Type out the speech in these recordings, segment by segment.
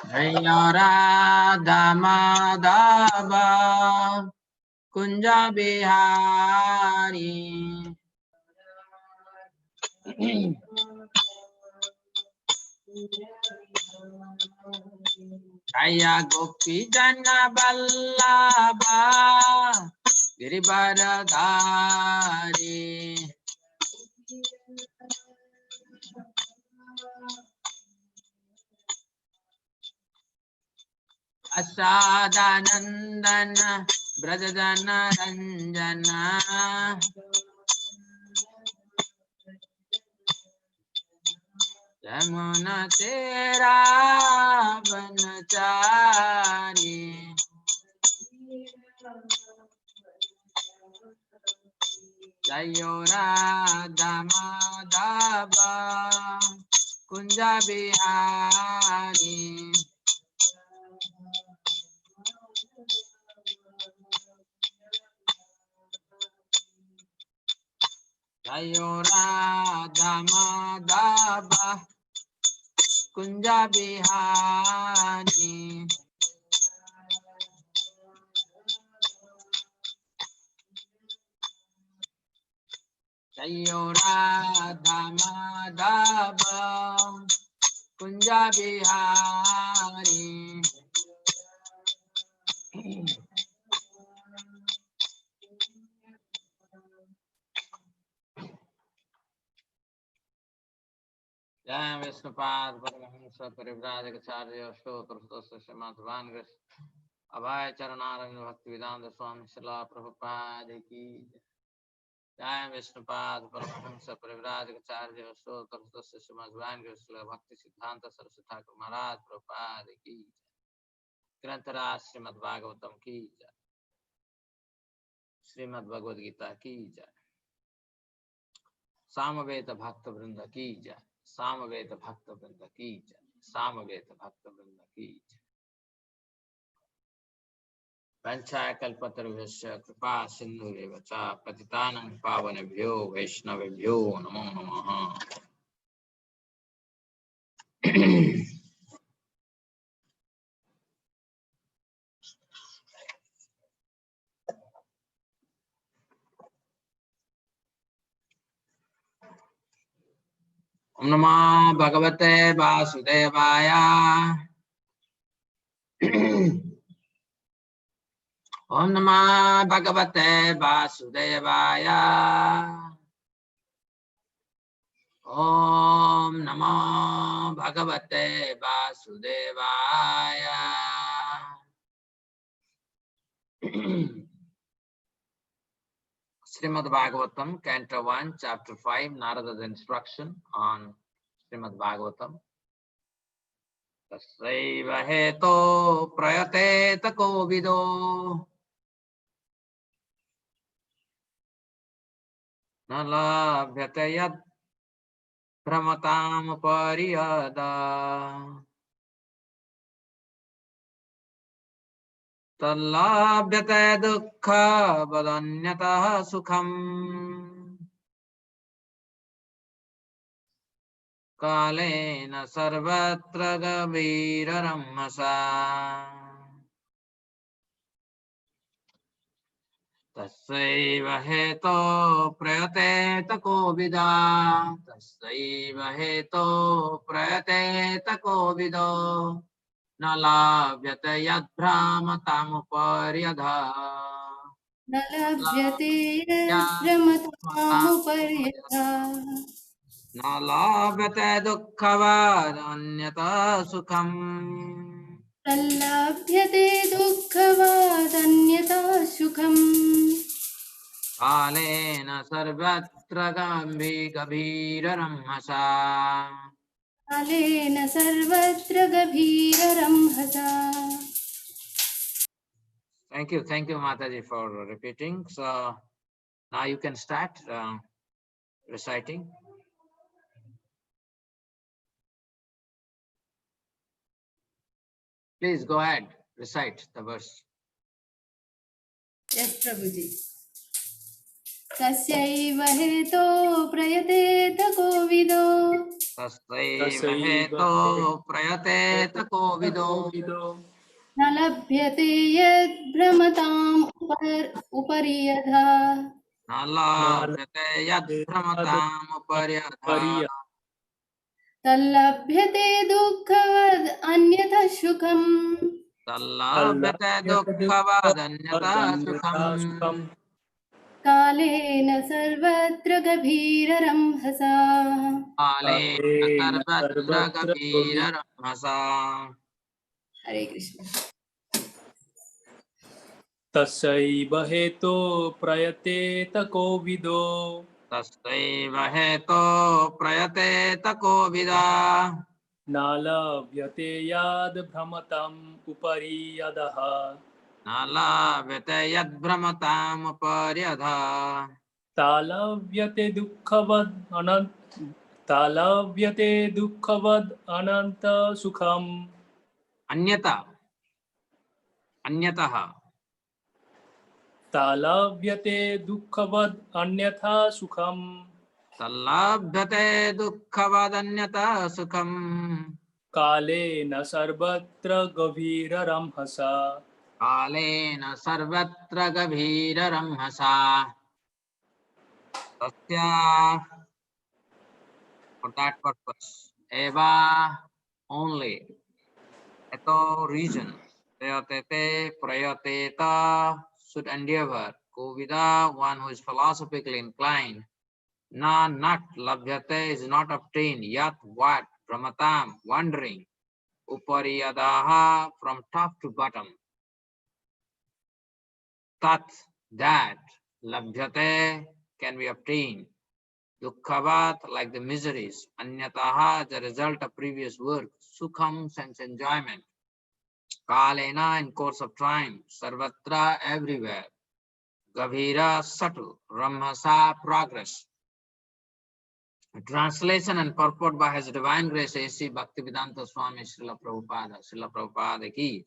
Jaya Radha Madhava Kunja Bihari Jaya Gopi Jana Vallabha Girivaradhari Asadanandana Brajadana Ranjana Yamuna Tera Vanachari Jayo Radha Madhava Kunja Bihari Jayo Radha Madhava Kunja Bihari Jayo Radha Madhava Kunja Bihari Jai Vishnupad Paramahamsa Parivrajacharya Shotrastasya Srimad Abhay Charanaranga Bhaktivedanta Swami Srila Prabhupada Ki Jai Vishnupad Paramahamsa Parivrajacharya Shotrastasya Srimad Bhakti Siddhanta Saraswati Thakur Maharaj Prabhupada Ki Grantara Srimad Bhagavatam Ki Srimad Bhagavad Gita Ki Samaveta Bhakta Vrinda Ki Samaveta Bhakta Vrinda Ki Samaveta Bhakta Vrinda Ki Vanchaya kalpatarvasya kripa sindhureva cha patitanam pavanebhyo vaishnavebhyo namo namaha. Om Namo Bhagavate Vasudevaya. Om Namo Bhagavate Vasudevaya. Om Namo Bhagavate Vasudevaya. Srimad Bhagavatam, Canto 1, Chapter 5, Narada's instruction on Srimad Bhagavatam. Tasaiva heto prayate tako vido nalabhyate yad brahmatam pariyada talabhyate dukkha vadanyatah sukham kalena sarvatra gaviraramasa tasaiva heto prayate tako vida tasaiva heto prayate tako vido nalabhyate yad brahmatam paryadha नलभ्यते यद्भ्रमतामुपर्यथा nalabhyate dukkhavadanyatah sukham तल्लभ्यते दुःखवादन्यथा सुखम् kalena sarvatra gambhiraramhasa. कालेन सर्वत्र गभीररंहसा. Thank you, Mataji, for repeating. So now you can start reciting. Please go ahead, recite the verse. Yes, Prabhuji. तस्यैव हेतो प्रयतेत कोविदो तस्यैव हेतो प्रयतेत कोविदो न लभ्यते यद्भ्रमताम् उपरि यथा न लभ्यते यद्भ्रमतामुपर्यथा तल्लभ्यते दुःखवद् अन्यथा सुखम् तल्लभ्यते दुःखवदन्यथा सुखम् कालेन सर्वत्र गभीररम्भसा कालेन सर्वत्र गभीररम्भसा। हरे कृष्ण। तस्यैव हेतो प्रयतेत कोविदो तस्यैव हेतो प्रयतेत कोविदा न लभ्यते यद् भ्रमतम् उपरि यदः न लभ्यते यद्भ्रमतामुपर्यथा तालव्यते दुःखवद् अनन्त सुखम् अन्यथा अन्यतः तालव्यते दुःखवद् अन्यथा सुखम् तल्लभ्यते दुःखवदन्यथा सुखम् कालेन सर्वत्र गभीररम्भसा कालेन सर्वत्र गभीररम्भसा तस्या for that purpose eva only eto reason prayatete prayateta should endeavor kovida one who is philosophically inclined na not labhyate is not obtained yat what brahmatam wandering upariyadaha from top to bottom tat that labhyate can be obtained dukkhavat like the miseries anyataha the result of previous work sukham sense enjoyment kalena in course of time sarvatra everywhere gavira subtle ramhasa progress. Translation and purport by His Divine Grace A.C. Bhaktivedanta Swami Srila Prabhupada ki.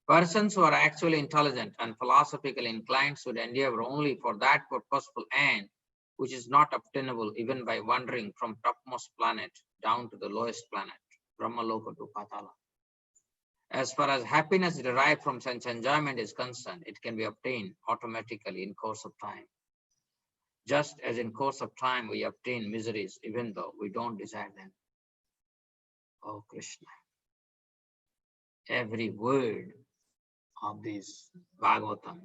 Persons who are actually intelligent and philosophically inclined should endeavor only for that purposeful end which is not obtainable even by wandering from topmost planet down to the lowest planet, Brahmaloka to Pātāla. As far as happiness derived from sense enjoyment is concerned, it can be obtained automatically in course of time. Just as in course of time we obtain miseries even though we don't desire them. Oh Krishna, every word of this Bhagavatam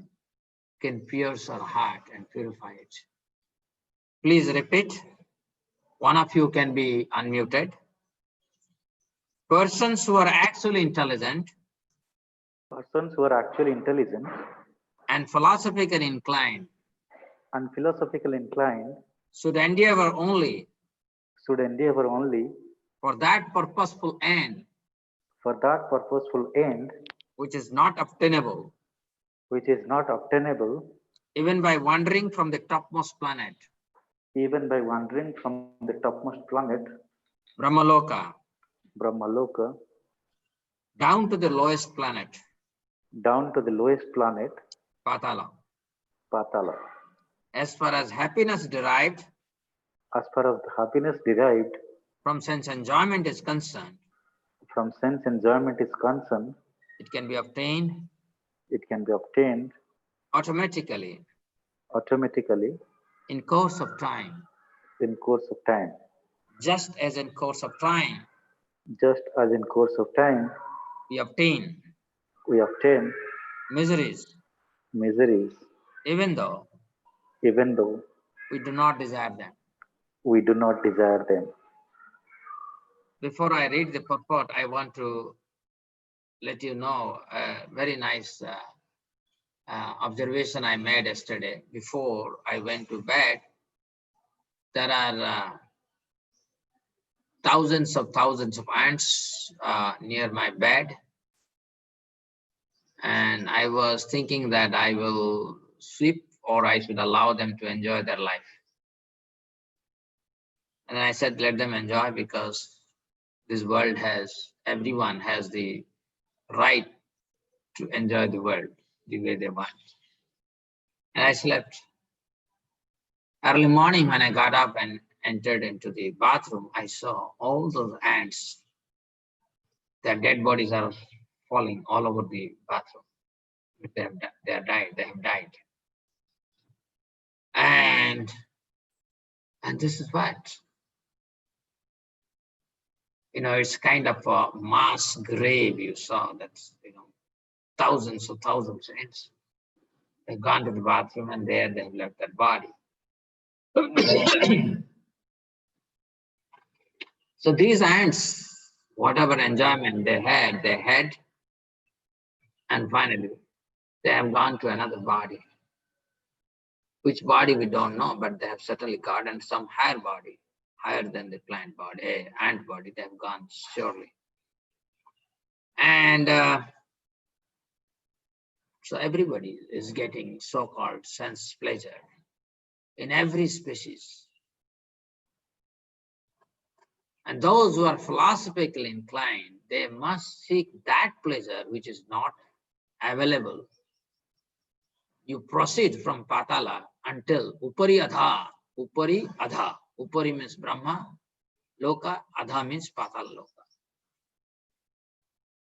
can pierce our heart and purify it. Please repeat. One of you can be unmuted. Persons who are actually intelligent and philosophically inclined should endeavor only for that purposeful end which is not obtainable even by wandering from the topmost planet, Brahmaloka, down to the lowest planet, Pātāla. As far as happiness derived from sense enjoyment is concerned, it can be obtained automatically in course of time. Just as in course of time we obtain miseries even though we do not desire them. Before I read the purport, I want to let you know a very nice observation I made yesterday. Before I went to bed, there are thousands of ants near my bed, and I was thinking that I will sweep or I should allow them to enjoy their life. And I said, let them enjoy, because this world everyone has the right to enjoy the world the way they want. And I slept. Early morning when I got up and entered into the bathroom, I saw all those ants. Their dead bodies are falling all over the bathroom. They have died. And this is what, it's kind of a mass grave. You saw that's, thousands of thousands of ants. They've gone to the bathroom and there they've left their body. So these ants, whatever enjoyment they had, and finally they have gone to another body. Which body we don't know, but they have certainly gotten some higher body, higher than the plant body, ant body. They have gone surely. And so everybody is getting so-called sense pleasure in every species. And those who are philosophically inclined, they must seek that pleasure which is not available. You proceed from Pātāla until Upari Adha. Upari Adha. Upari means Brahma, Loka, Adha means Pātāla Loka.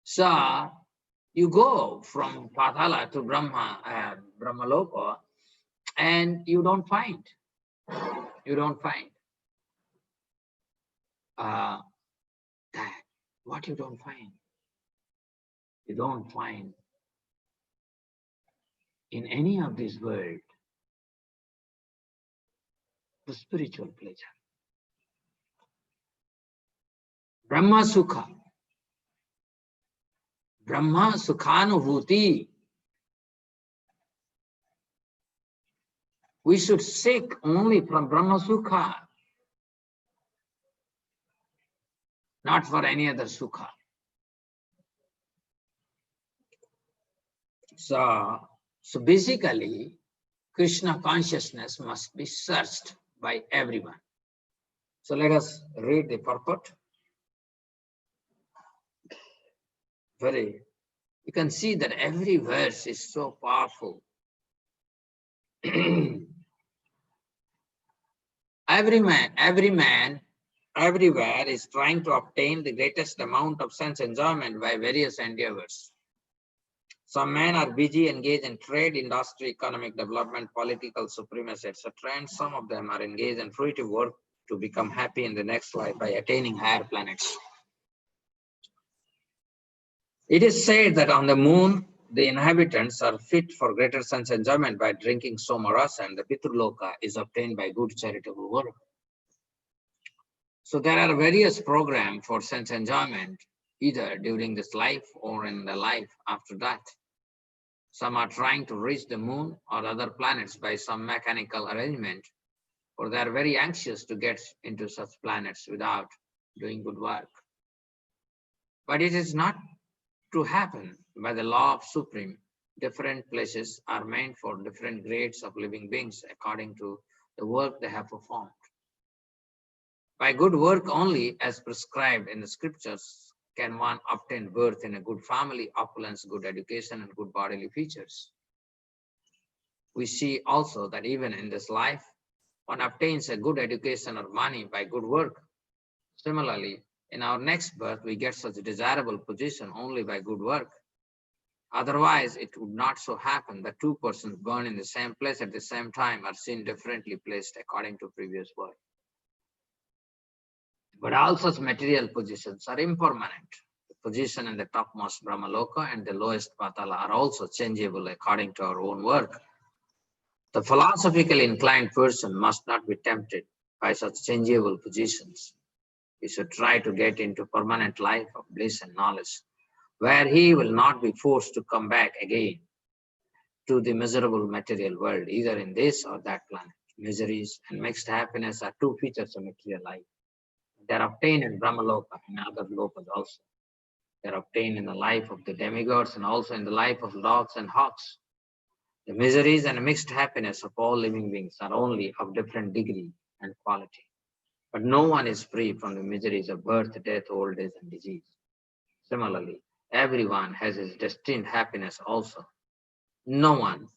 So you go from Pātāla to Brahmaloka, and you don't find that. What you don't find? You don't find in any of this world the spiritual pleasure. Brahma sukha. Brahma sukhanubhuti. We should seek only from Brahma sukha, not for any other sukha. So basically, Krishna consciousness must be searched by everyone. So let us read the purport. You can see that every verse is so powerful. Every man, everywhere is trying to obtain the greatest amount of sense enjoyment by various endeavors. Some men are busy, engaged in trade, industry, economic development, political supremacy, etc. And some of them are engaged in fruitive work to become happy in the next life by attaining higher planets. It is said that on the moon, the inhabitants are fit for greater sense enjoyment by drinking somarasa, and the Piturloka is obtained by good charitable work. So there are various programs for sense enjoyment, either during this life or in the life after that. Some are trying to reach the moon or other planets by some mechanical arrangement, or they are very anxious to get into such planets without doing good work. But it is not to happen by the law of Supreme. Different places are meant for different grades of living beings according to the work they have performed. By good work only, as prescribed in the scriptures, can one obtain birth in a good family, opulence, good education, and good bodily features. We see also that even in this life, one obtains a good education or money by good work. Similarly, in our next birth, we get such a desirable position only by good work. Otherwise, it would not so happen that two persons born in the same place at the same time are seen differently placed according to previous work. But all such material positions are impermanent. The position in the topmost Brahmaloka and the lowest Pātāla are also changeable according to our own work. The philosophically inclined person must not be tempted by such changeable positions. He should try to get into permanent life of bliss and knowledge, where he will not be forced to come back again to the miserable material world, either in this or that planet. Miseries and mixed happiness are two features of material life. They are obtained in Brahmaloka and other lokas also. They are obtained in the life of the demigods and also in the life of dogs and hawks. The miseries and mixed happiness of all living beings are only of different degree and quality. But no one is free from the miseries of birth, death, old age, and disease. Similarly, everyone has his destined happiness also. No one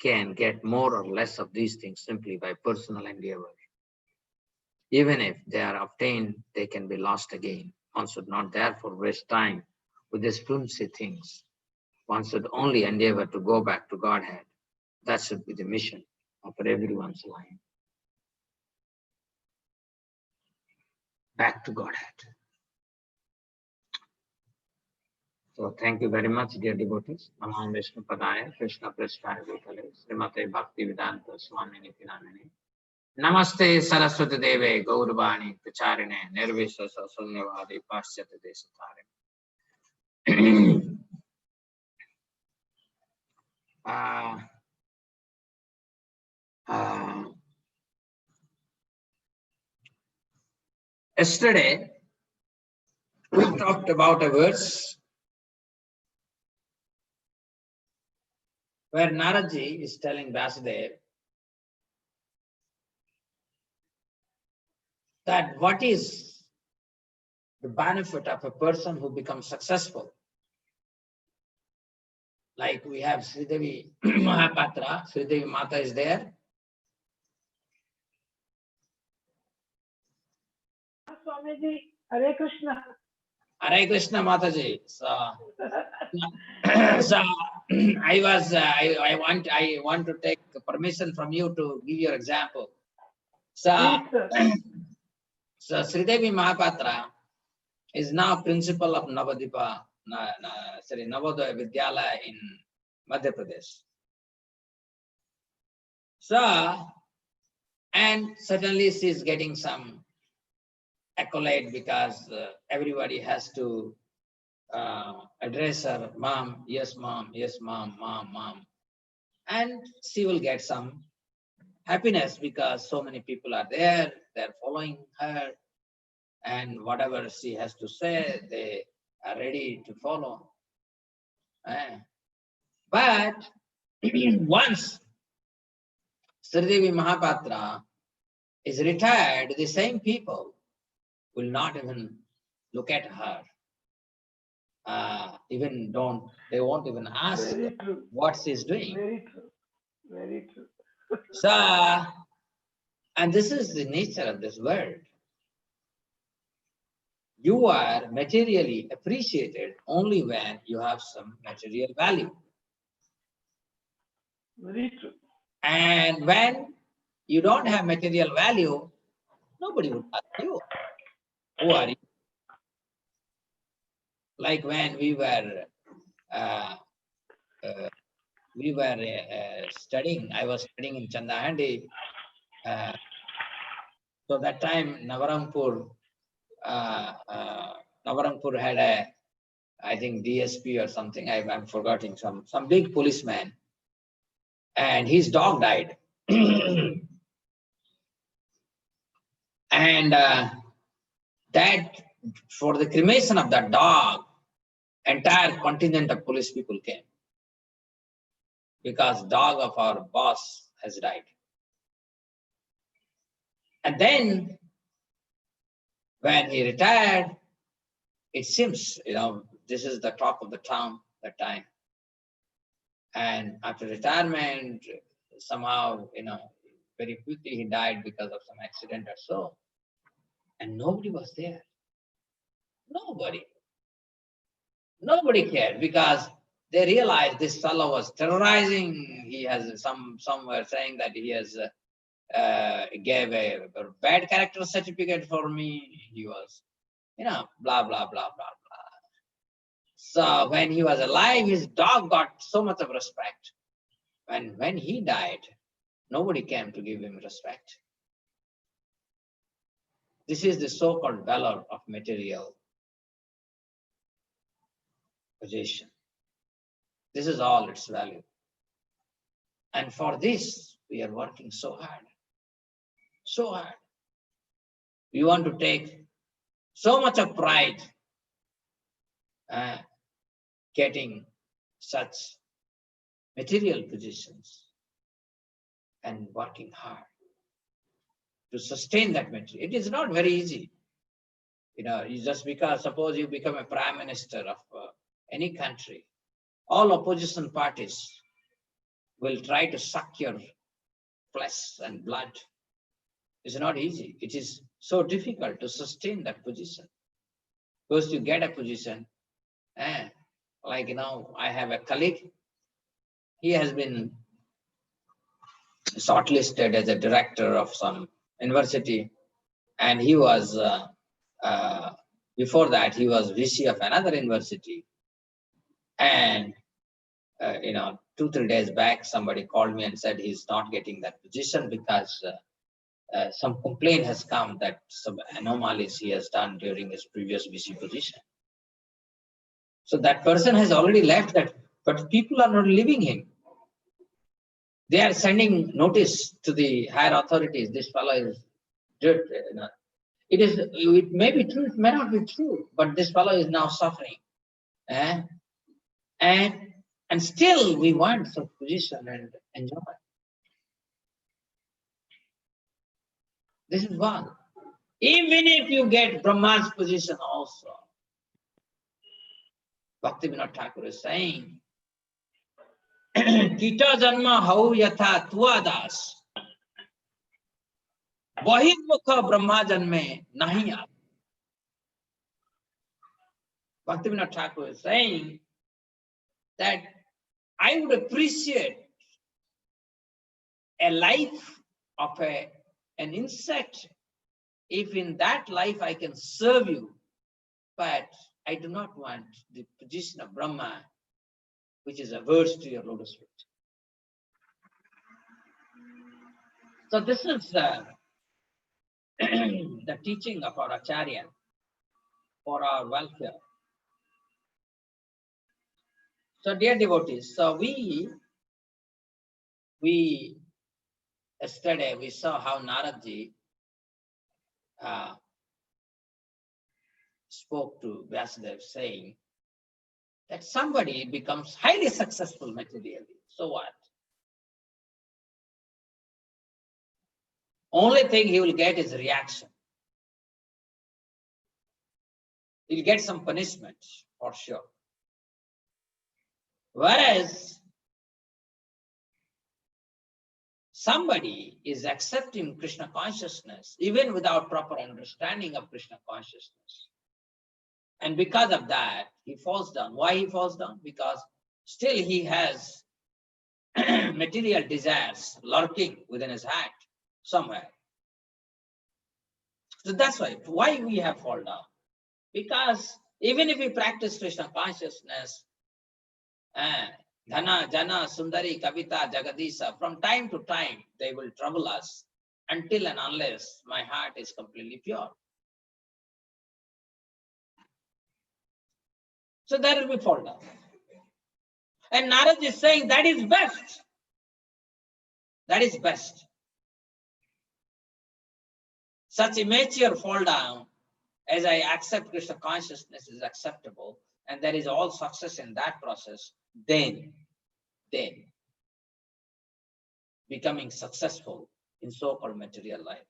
can get more or less of these things simply by personal endeavor. Even if they are obtained, they can be lost again. One should not therefore waste time with these flimsy things. One should only endeavor to go back to Godhead. That should be the mission of everyone's life. Back to Godhead. So thank you very much, dear devotees. Namo Vishnu Padaya, Krishna Prasthaya Bhutale, Srimate Bhakti Vedanta Swami Niti Namine. Namaste Saraswati Deve, Gauravani, Pacharine, Nirvishasa Sunyavadi, Paschyata Desatare. Yesterday, we talked about a verse where Naraji is telling Vasudev that what is the benefit of a person who becomes successful. Like we have Sridevi Mahapatra, Sridevi Mata is there. Swamiji, Hare Krishna. Hare Krishna Mataji. So I want to take permission from you to give your example. So Sridevi Mahapatra is now principal of Navadvipa, Navodaya Vidyalaya in Madhya Pradesh. So, and certainly she is getting some accolade because everybody has to address her, mom, yes mom, mom. And she will get some happiness because so many people are there, they're following her, and whatever she has to say, they are ready to follow. But once Sridevi Mahapatra is retired, the same people will not even look at her. They won't even ask what she's doing. Very true. Very true. So, and this is the nature of this world. You are materially appreciated only when you have some material value. Very true. And when you don't have material value, nobody would ask you, who are you? Like when we were studying, I was studying in Chandahandi. So that time Navarangpur had I think DSP or something, I'm forgetting, some big policeman, and his dog died. And that for the cremation of that dog, entire contingent of police people came because dog of our boss has died. And then when he retired, it seems, this is the talk of the town that time. And after retirement, somehow, very quickly he died because of some accident or so. And nobody was there. Nobody cared because they realized this fellow was terrorizing. He has somewhere saying that he has gave a bad character certificate for me. He was, blah, blah, blah, blah, blah. So when he was alive, his dog got so much of respect. And when he died, nobody came to give him respect. This is the so-called valor of material possession. This is all its value. And for this, we are working so hard. So hard. We want to take so much of pride getting such material possessions and working hard to sustain that material. It is not very easy. Just because, suppose you become a prime minister of any country, all opposition parties will try to suck your flesh and blood. It's not easy. It is so difficult to sustain that position. First you get a position, like I have a colleague, he has been shortlisted as a director of some university, and he was, before that, he was VC of another university. And 2-3 days back, somebody called me and said he's not getting that position because some complaint has come that some anomalies he has done during his previous VC position. So that person has already left that, but people are not leaving him. They are sending notice to the higher authorities. This fellow is dirt. It may be true, it may not be true, but this fellow is now suffering. And still we want some position and enjoy. This is one. Even if you get Brahma's position also, Bhaktivinoda Thakur is saying, Kita janma hau yatha tuadas, bahirmukha Brahma janme nahi aap. Bhaktivinoda Thakur is saying that I would appreciate a life of an insect if in that life I can serve you, but I do not want the position of Brahma, which is averse to your lotus feet. So this is the teaching of our Acharya for our welfare. So dear devotees, so we yesterday we saw how Naradji spoke to Vyasadeva saying that somebody becomes highly successful materially. So what? Only thing he will get is reaction. He'll get some punishment for sure. Whereas somebody is accepting Krishna consciousness even without proper understanding of Krishna consciousness. And because of that, he falls down. Why he falls down? Because still he has material desires lurking within his heart somewhere. So that's why we have fallen down. Because even if we practice Krishna consciousness, Dhana, Jana, Sundari, Kavita, Jagadisa, from time to time, they will trouble us until and unless my heart is completely pure. So that will be fall down. And Narad is saying that is best. That is best. Such immature fall down, as I accept Krishna consciousness is acceptable, and there is all success in that process, then becoming successful in so-called material life.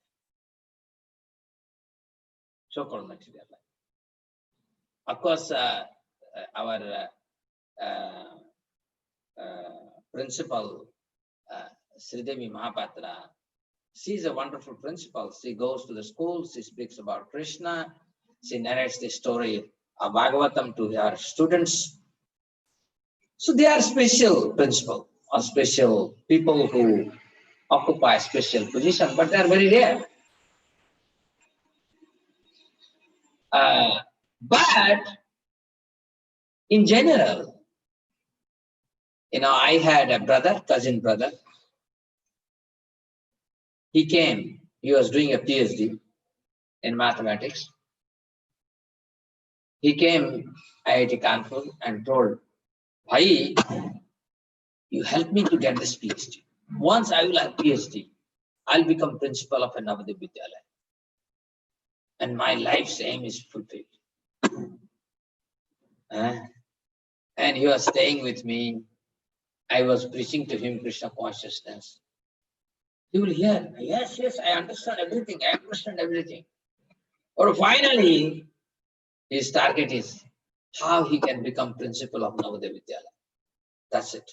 So-called material life. Of course, our principal, Sridevi Mahapatra, she is a wonderful principal. She goes to the school, she speaks about Krishna, she narrates the story of Bhagavatam to her students. So they are special principal or special people who occupy a special position, but they are very rare. But in general, I had a brother, cousin brother. He came, he was doing a PhD in mathematics. He came IIT Kanpur and told, Bhai, you help me to get this PhD. Once I will have PhD, I'll become principal of a Navadip Vidyalaya. And my life's aim is fulfilled. And he was staying with me. I was preaching to him Krishna consciousness. He will hear, yes, I understand everything. Or finally, his target is how he can become principal of Navadip Vidyalaya. That's it.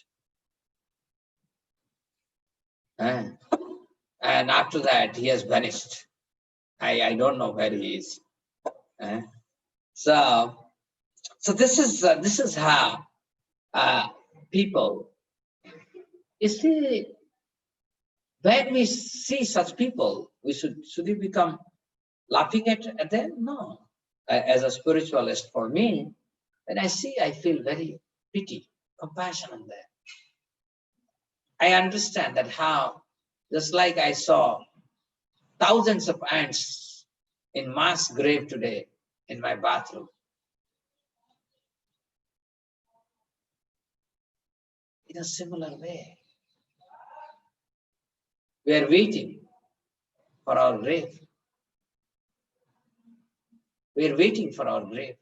And after that, he has vanished. I don't know where he is. So this is how people. You see, when we see such people, we should we become laughing at them? No. As a spiritualist, for me, when I see, I feel very pity, compassion on them. I understand that how, just like I saw thousands of ants in mass grave today in my bathroom. In a similar way, we are waiting for our grave. We are waiting for our grave.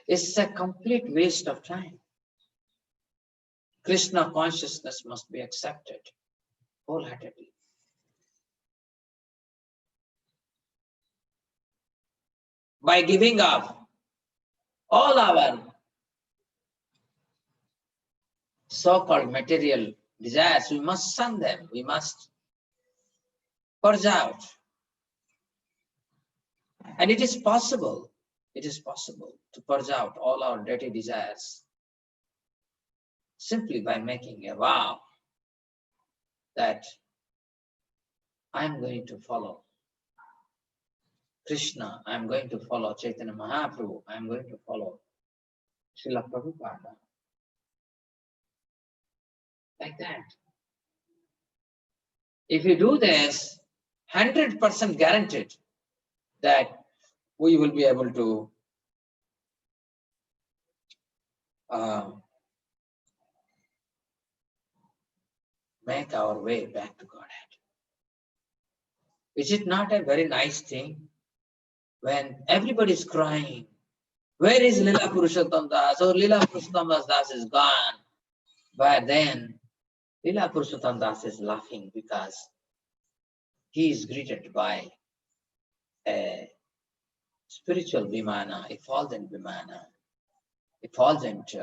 It's a complete waste of time. Krishna consciousness must be accepted wholeheartedly. By giving up all our so-called material desires, we must shun them. We must purge out. And it is possible to purge out all our dirty desires simply by making a vow that I am going to follow Krishna, I am going to follow Chaitanya Mahaprabhu, I am going to follow Srila Prabhupada. Like that. If you do this, 100% guaranteed that we will be able to make our way back to Godhead. Is it not a very nice thing when everybody is crying? Where is Lila Purushottam Das? Oh, Lila Purushottam Das is gone. But then Lila Purushottam Das is laughing because he is greeted by a spiritual Vimana, effulgent Vimana, effulgent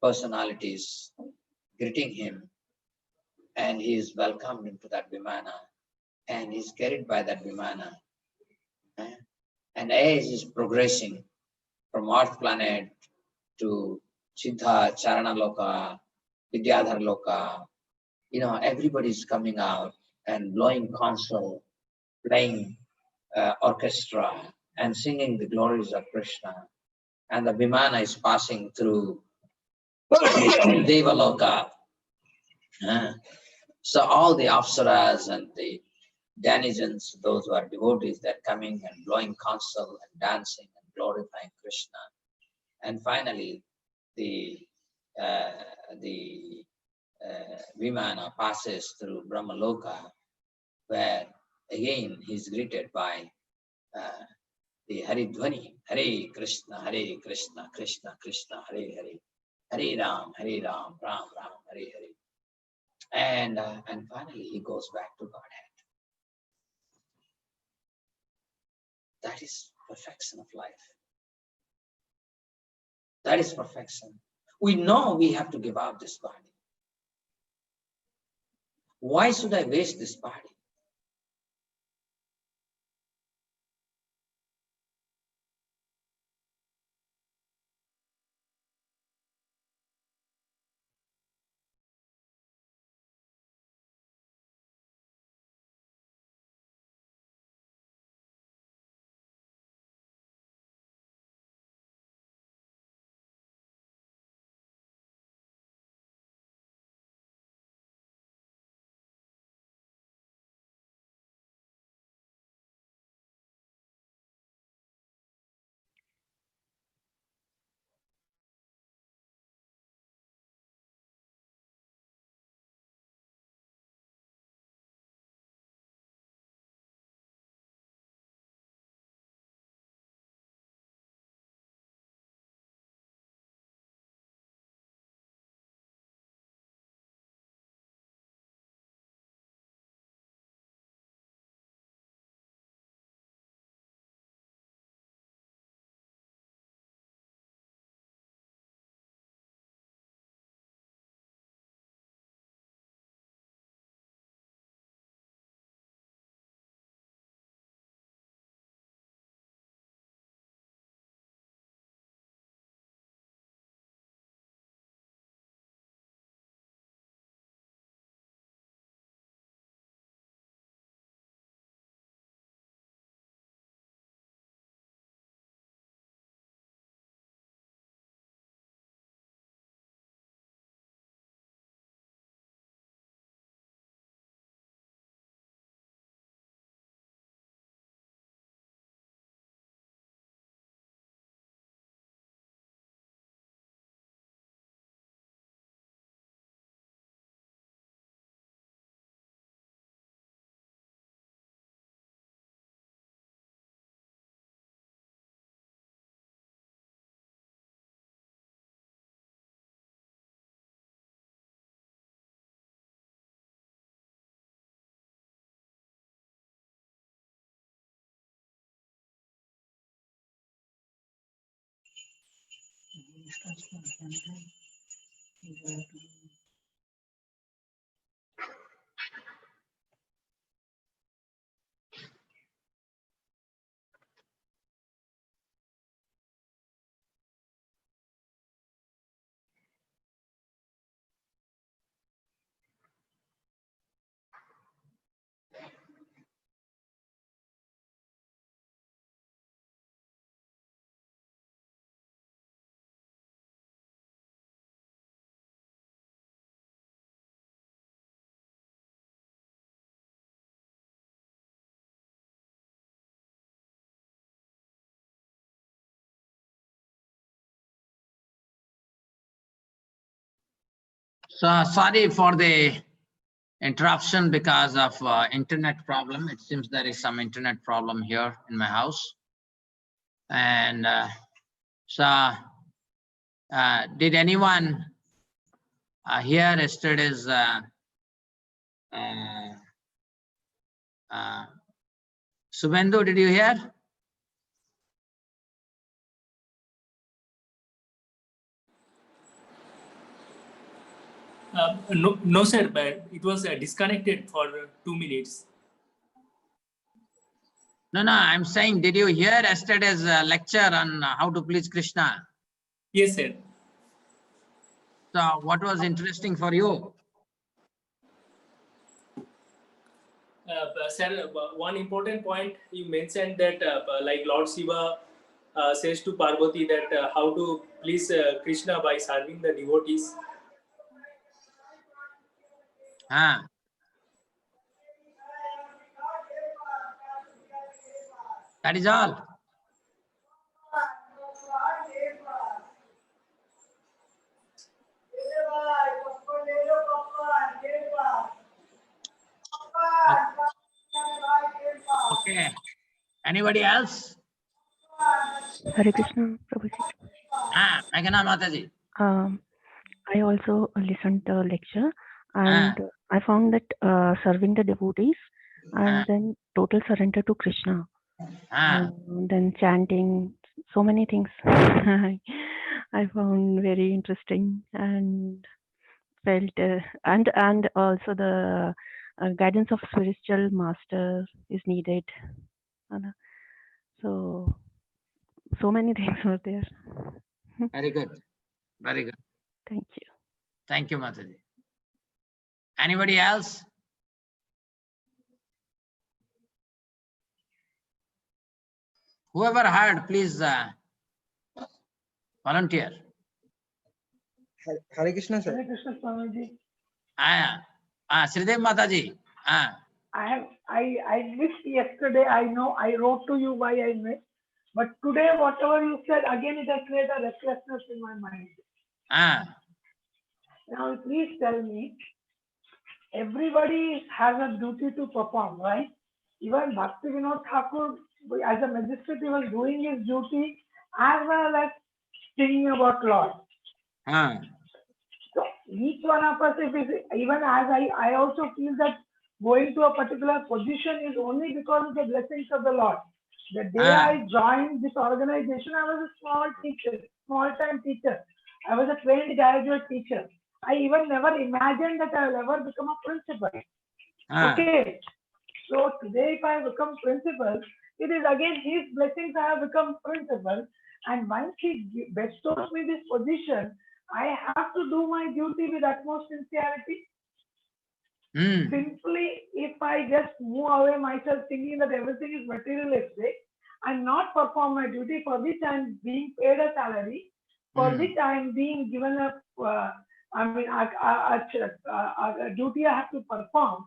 personalities greeting him, and he is welcomed into that Vimana, and he is carried by that Vimana. And as he is progressing from Earth planet to Siddha, Charana Loka, Vidyadhar Loka, everybody is coming out and blowing console, playing orchestra, and singing the glories of Krishna. And the Vimana is passing through Devaloka. So all the Apsaras and the denizens, those who are devotees, they're coming and blowing console and dancing and glorifying Krishna. And finally, the Vimana passes through Brahmaloka, where again he's greeted by the Haridhvani, Hare Krishna, Krishna Krishna, Hare Hare, Hare Ram, Ram Ram, Hare Hare. And finally he goes back to Godhead. That is perfection of life. That is perfection. We know we have to give up this body. Why should I waste this body? So sorry for the interruption because of internet problem. It seems there is some internet problem here in my house. And did anyone hear yesterday's Subhendu, did you hear? No, sir, but it was disconnected for 2 minutes. No, I'm saying, did you hear yesterday's lecture on how to please Krishna? Yes, sir. So what was interesting for you? Sir, one important point you mentioned that like Lord Shiva says to Parvati that how to please Krishna by serving the devotees. That is all. Okay. Anybody else? Hare Krishna, Prabhuji. Meghana Mataji. I also listened to the lecture and I found that serving the devotees and then total surrender to Krishna. Then chanting, so many things I found very interesting and felt and also the guidance of spiritual master is needed. So many things were there. Very good. Very good. Thank you. Thank you, Mataji. Anybody else? Whoever heard, please volunteer. Hare Krishna, sir. Hare Krishna, Swamiji. Sridev Mataji. I missed yesterday. I know I wrote to you why I missed. But today, whatever you said, again, it has created a restlessness in my mind. Now, please tell me, everybody has a duty to perform, right? Even Bhakti Vinod Thakur, as a magistrate, he was doing his duty as well as singing about Lord. So each one of us, even as I also feel that going to a particular position is only because of the blessings of the Lord. The day I joined this organization, I was a small-time teacher. I was a trained graduate teacher. I even never imagined that I will ever become a principal. Okay. So today, if I become principal, it is again His blessings I have become principal. And once He bestows me this position, I have to do my duty with utmost sincerity. Simply, if I just move away myself thinking that everything is materialistic and not perform my duty for which I am being paid a salary, for which I am being given a duty I have to perform,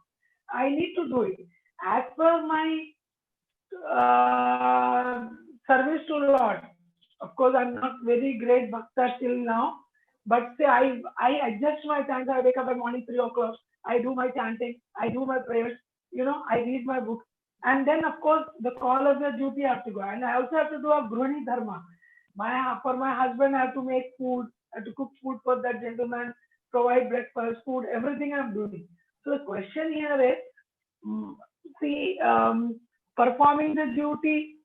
I need to do it. As per my service to Lord, of course, I'm not very great bhakta till now, but say I adjust my time. I wake up at morning 3 o'clock. I do my chanting. I do my prayers. I read my book. And then, of course, the call of the duty I have to go. And I also have to do a grihani dharma. For my husband, I have to make food. I have to cook food for that gentleman, provide breakfast, food, everything I'm doing. So the question here is, performing the duty,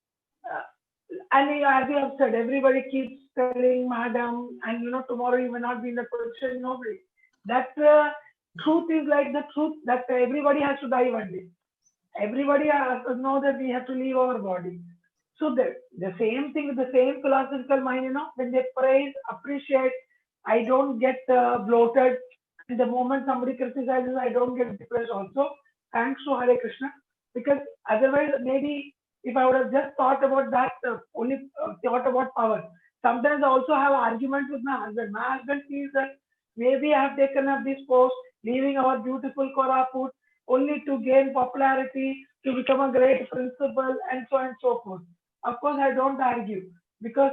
and as you have said, everybody keeps telling madam, and tomorrow you may not be in that position, nobody. That truth is like the truth that everybody has to die one day. Everybody has to know that we have to leave our body. So the same thing with the same philosophical mind, when they praise, appreciate, I don't get bloated. And the moment somebody criticizes, I don't get depressed also. Thanks to Hare Krishna. Because otherwise, maybe if I would have just thought about that, only thought about power. Sometimes I also have arguments with my husband. My husband feels that maybe I have taken up this post, leaving our beautiful Koraput, only to gain popularity, to become a great principal, and so on and so forth. Of course, I don't argue, because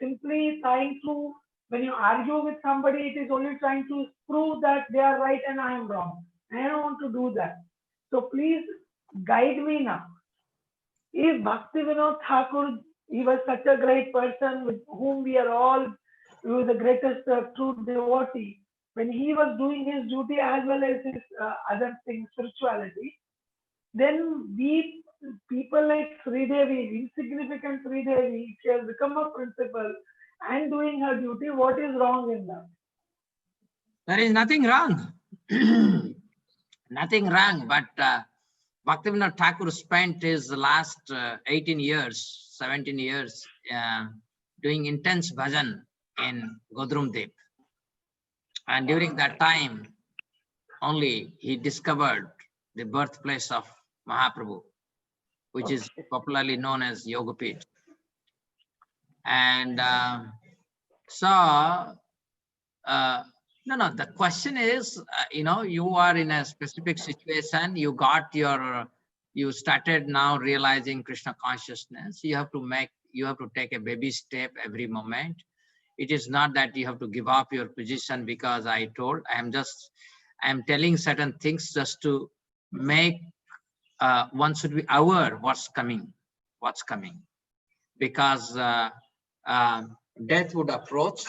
simply trying to, when you argue with somebody, it is only trying to prove that they are right and I am wrong. I don't want to do that. So please guide me now. If Bhaktivinoda Thakur, he was such a great person with whom we are all, he was the greatest true devotee. When he was doing his duty as well as his other things, spirituality, then we, people like Sridevi, insignificant Sridevi, she has become a principal and doing her duty. What is wrong in that? There is nothing wrong. Nothing wrong, but Bhaktivinoda Thakur spent his last 18 years, 17 years doing intense bhajan in Godrumdeep. And during that time, only he discovered the birthplace of Mahaprabhu, which is popularly known as Yogapith. And the question is, you are in a specific situation, you started now realizing Krishna consciousness. You have to take a baby step every moment. It is not that you have to give up your position because I am telling certain things just to make one should be aware what's coming. Because death would approach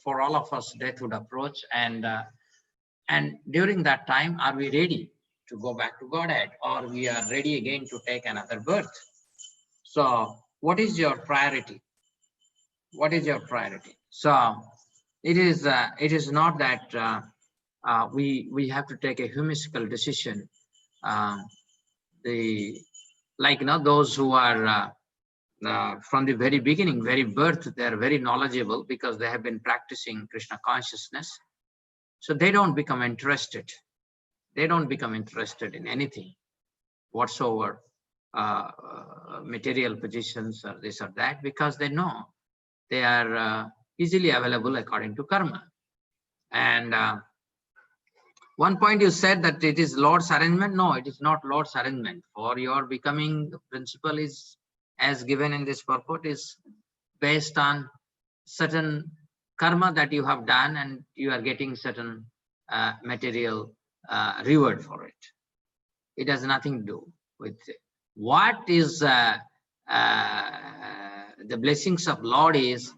for all of us, death would approach, and during that time, are we ready to go back to Godhead, or we are ready again to take another birth? So what is your priority? What is your priority? So it is not that we have to take a whimsical decision. Those who are from the very beginning, very birth, they are very knowledgeable because they have been practicing Krishna consciousness. So they don't become interested. They don't become interested in anything whatsoever, material positions or this or that, because they know they are easily available according to karma. And one point you said that it is Lord's arrangement. No, it is not Lord's arrangement. For your becoming, the principle is, as given in this purport, is based on certain karma that you have done, and you are getting certain material reward for it. It has nothing to do with it. What is the blessings of Lord is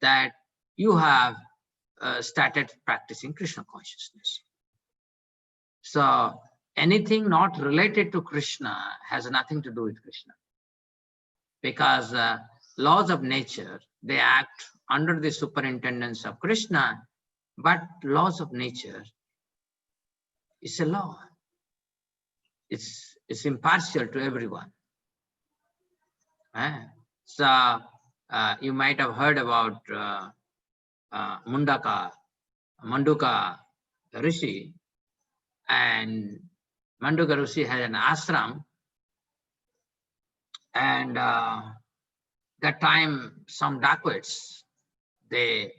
that you have started practicing Krishna consciousness. So anything not related to Krishna has nothing to do with Krishna. Because laws of nature, they act under the superintendence of Krishna, but laws of nature is a law. It's impartial to everyone. So you might have heard about Manduka Rishi, and Manduka Rishi had an ashram, and that time some dacoits, they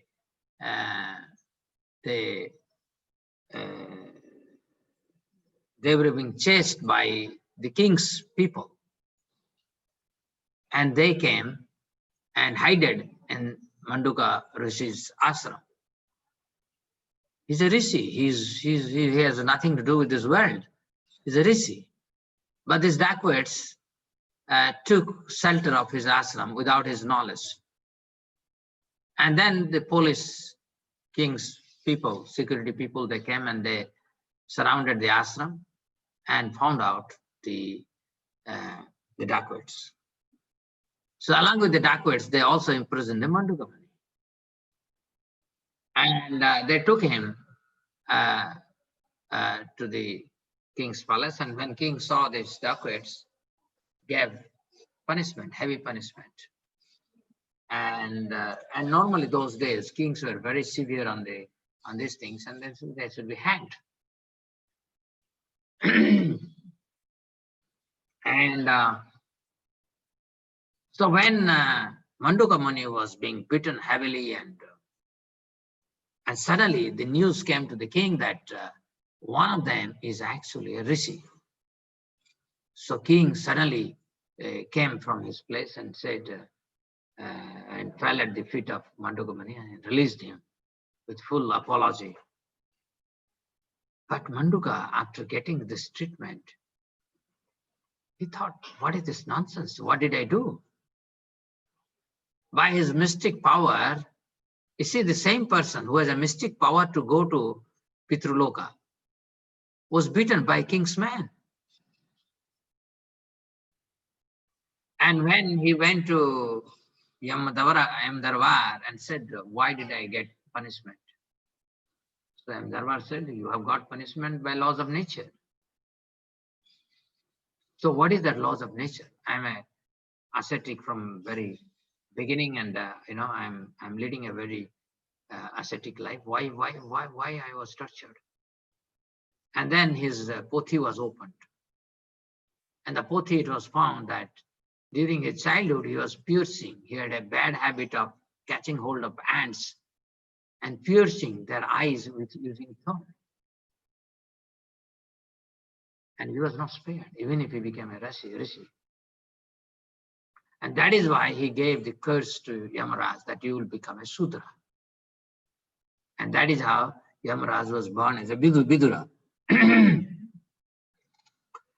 were being chased by the king's people, and they came and hid in Manduka Rishi's ashram. He's a rishi. He has nothing to do with this world. He's a rishi. But these dacoits took shelter of his ashram without his knowledge. And then the police, king's people, security people, they came and they surrounded the ashram and found out the dacoits. So along with the dacoits, they also imprisoned the Manduka Muni. And they took him to the king's palace, and when king saw these dacoits, gave punishment, heavy punishment. And normally those days kings were very severe on these things, and they should be hanged. And so when Manduka Muni was being beaten heavily, and suddenly the news came to the king that one of them is actually a rishi. So king suddenly came from his place and said, and fell at the feet of Manduka Muni and released him with full apology. But Manduka, after getting this treatment, he thought, what is this nonsense? What did I do? By his mystic power, you see, the same person who has a mystic power to go to Pitruloka was beaten by king's man. And when he went to Yamdarbar and said, why did I get punishment? So Yamdarbar said, you have got punishment by laws of nature. So what is that laws of nature? I'm a ascetic from very beginning, and I'm leading a very ascetic life. Why I was tortured? And then his pothi was opened, and the pothi, it was found that during his childhood he was piercing. He had a bad habit of catching hold of ants and piercing their eyes with using thorn. And he was not spared, even if he became a rishi. And that is why he gave the curse to Yamaraj that you will become a Sudra. And that is how Yamaraj was born as a Vidura.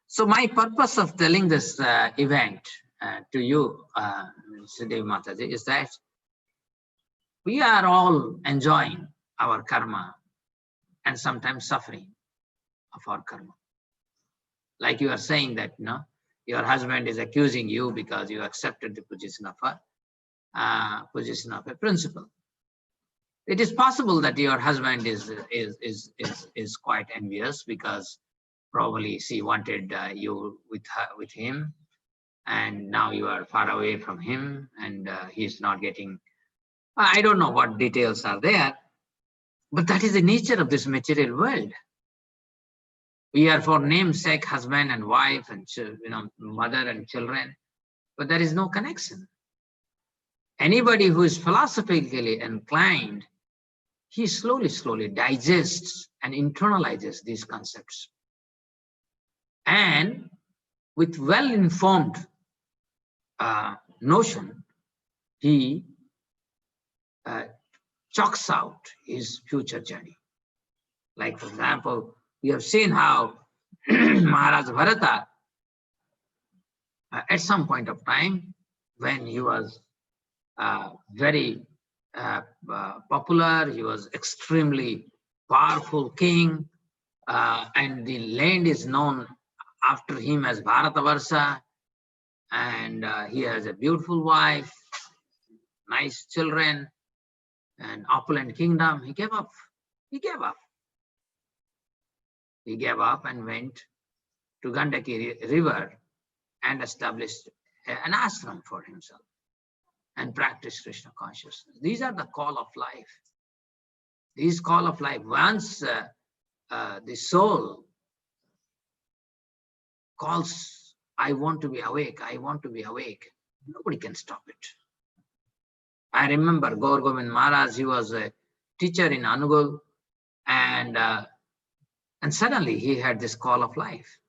So my purpose of telling this event to you, Sridevi Mataji, is that we are all enjoying our karma and sometimes suffering of our karma. Like you are saying that, your husband is accusing you because you accepted the position of a principal. It is possible that your husband is quite envious because probably she wanted you with him, and now you are far away from him, and he's not getting. I don't know what details are there, but that is the nature of this material world. We are for namesake husband and wife, and mother and children, but there is no connection. Anybody who is philosophically inclined, he slowly digests and internalizes these concepts. And with well-informed notion, he chalks out his future journey. Like, for example, we have seen how Maharaj Bharata, at some point of time, when he was very popular, he was extremely powerful king, and the land is known after him as Bharatavarsha, and he has a beautiful wife, nice children, and opulent kingdom. He gave up. He gave up and went to Gandaki river and established an ashram for himself and practiced Krishna consciousness. These are the call of life. These call of life. Once the soul calls, I want to be awake, I want to be awake, nobody can stop it. I remember Gaur Govind Maharaj, he was a teacher in Anugul, and suddenly he had this call of life.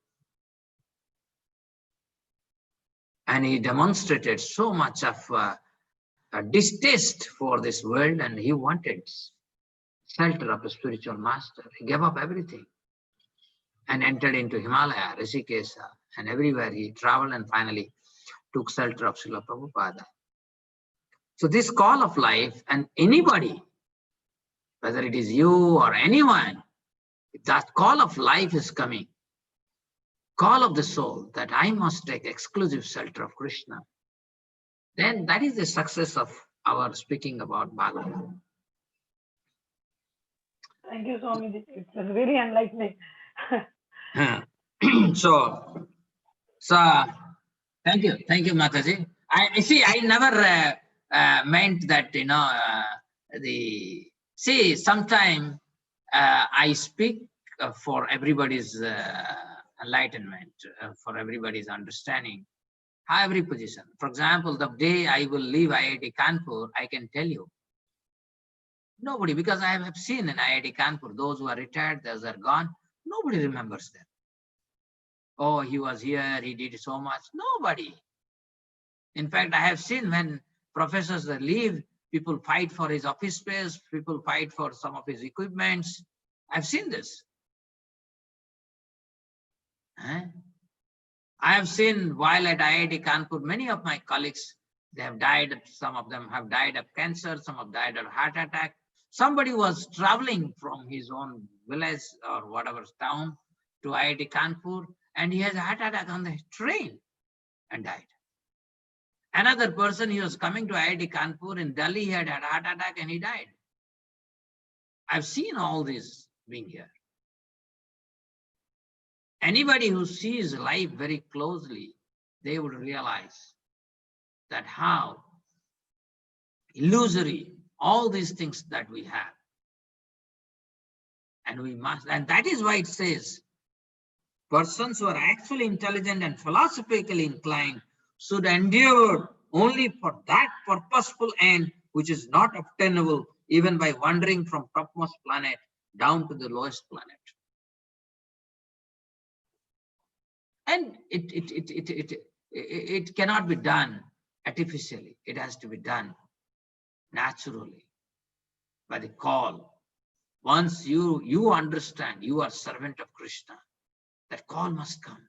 And he demonstrated so much of a distaste for this world, and he wanted shelter of a spiritual master. He gave up everything and entered into Himalaya, Rishikesha, and everywhere he traveled and finally took shelter of Srila Prabhupada. So this call of life, and anybody, whether it is you or anyone, if that call of life is coming, call of the soul that I must take exclusive shelter of Krishna, then that is the success of our speaking about Bhagavatam. Thank you, Swamiji. It was very enlightening. So, thank you, Mataji. I see. I never meant that, you know, sometime I speak for everybody's enlightenment, for everybody's understanding. Every position. For example, the day I will leave IIT Kanpur, I can tell you, nobody, because I have seen in IIT Kanpur, those who are retired, those are gone, nobody remembers them. Oh, he was here, he did so much. Nobody. In fact, I have seen when professors leave, people fight for his office space, people fight for some of his equipments. I've seen this. I have seen while at IIT Kanpur, many of my colleagues, they have died. Some of them have died of cancer, some have died of heart attack. Somebody was traveling from his own village or whatever town to IIT Kanpur, and he has a heart attack on the train and died. Another person, he was coming to IIT Kanpur in Delhi, he had a heart attack and he died. I've seen all this being here. Anybody who sees life very closely, they would realize that how illusory all these things that we have. And we must, and that is why it says, persons who are actually intelligent and philosophically inclined should endeavour only for that purposeful end which is not obtainable even by wandering from topmost planet down to the lowest planet. And it cannot be done artificially. It has to be done naturally by the call. Once you understand you are servant of Krishna, that call must come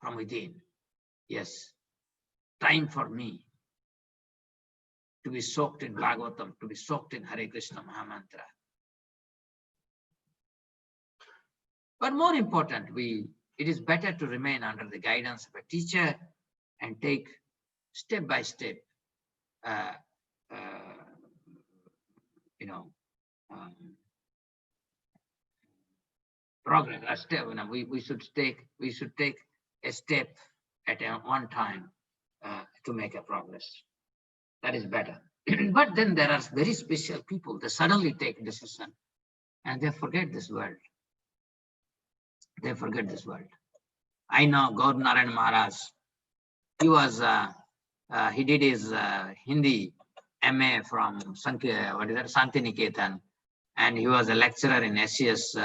from within. Yes, time for me to be soaked in Bhagavatam, to be soaked in Hare Krishna Mahamantra. But more important, it is better to remain under the guidance of a teacher and take step by step, progress. A step. We should take a step at one time to make a progress. That is better. But then there are very special people. They suddenly take a decision and they forget this world. They forget this world. I know Gaur Narayan Maharaj. He was he did his Hindi MA from Santiniketan, and he was a lecturer in SCS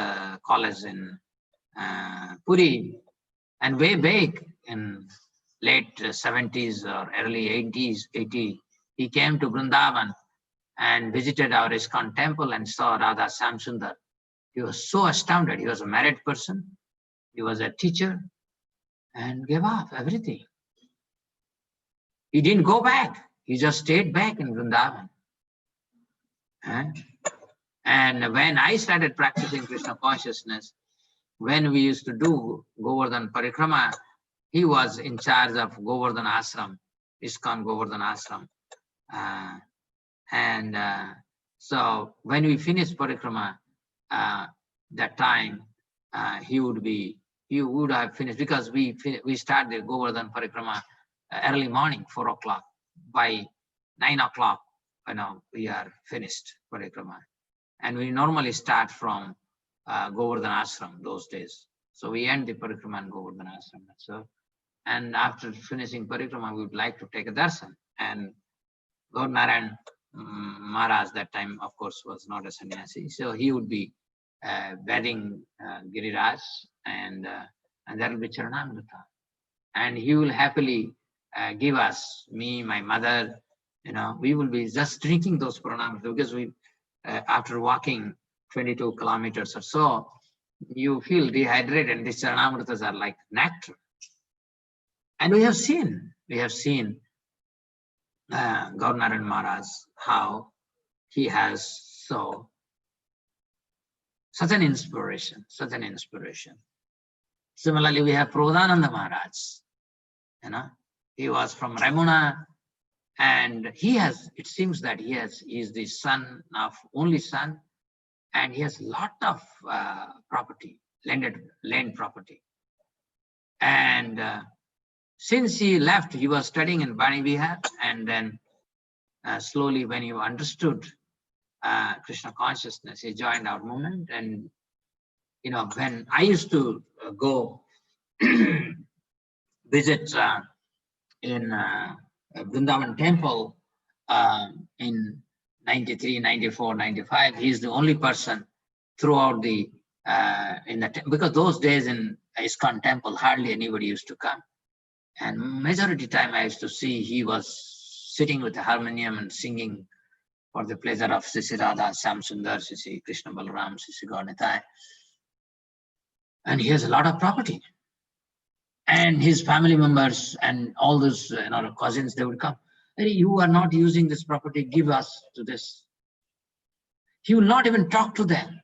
college in Puri. And way back in late 70s or early 80s, he came to Vrindavan and visited our ISKCON temple and saw Radha Samsundar. He was so astounded. He was a married person. He was a teacher and gave up everything. He didn't go back. He just stayed back in Vrindavan. And when I started practicing Krishna consciousness, when we used to do Govardhan Parikrama, he was in charge of Govardhan Ashram, ISKCON Govardhan Ashram. So when we finished Parikrama, that time he would have finished, because we started Govardhan Parikrama early morning, 4 o'clock. By 9 o'clock, we are finished Parikrama. And we normally start from Govardhan Ashram those days. So we end the Parikrama in Govardhan Ashram. So, and after finishing Parikrama, we would like to take a darshan. And Gaur Narayan Maharaj that time, of course, was not a sannyasi. So he would be bedding Giriraj, and there will be Charanamrita. And he will happily give us, me, my mother, we will be just drinking those Charanamrita, because we, after walking 22 kilometers or so, you feel dehydrated, and these Charanamritas are like nectar. And we have seen Gaur Narayan Maharaj, how he has such an inspiration. Similarly, we have Prabodhananda Maharaj. He was from Ramuna, and it seems that he is the only son, and he has a lot of property, land property. And since he left, he was studying in Bani Vihar, and then slowly when he understood Krishna consciousness, he joined our movement. And when I used to go visit in Vrindavan temple in 93, 94, 95, he's the only person throughout the because those days in ISKCON temple hardly anybody used to come, and majority time I used to see he was sitting with a harmonium and singing for the pleasure of Sisi Radha, Sam Sundar, Sisi Krishna Balaram, Sisi Gaunitai. And he has a lot of property, and his family members and all those cousins, they would come. Hey, you are not using this property, give us to this. He will not even talk to them.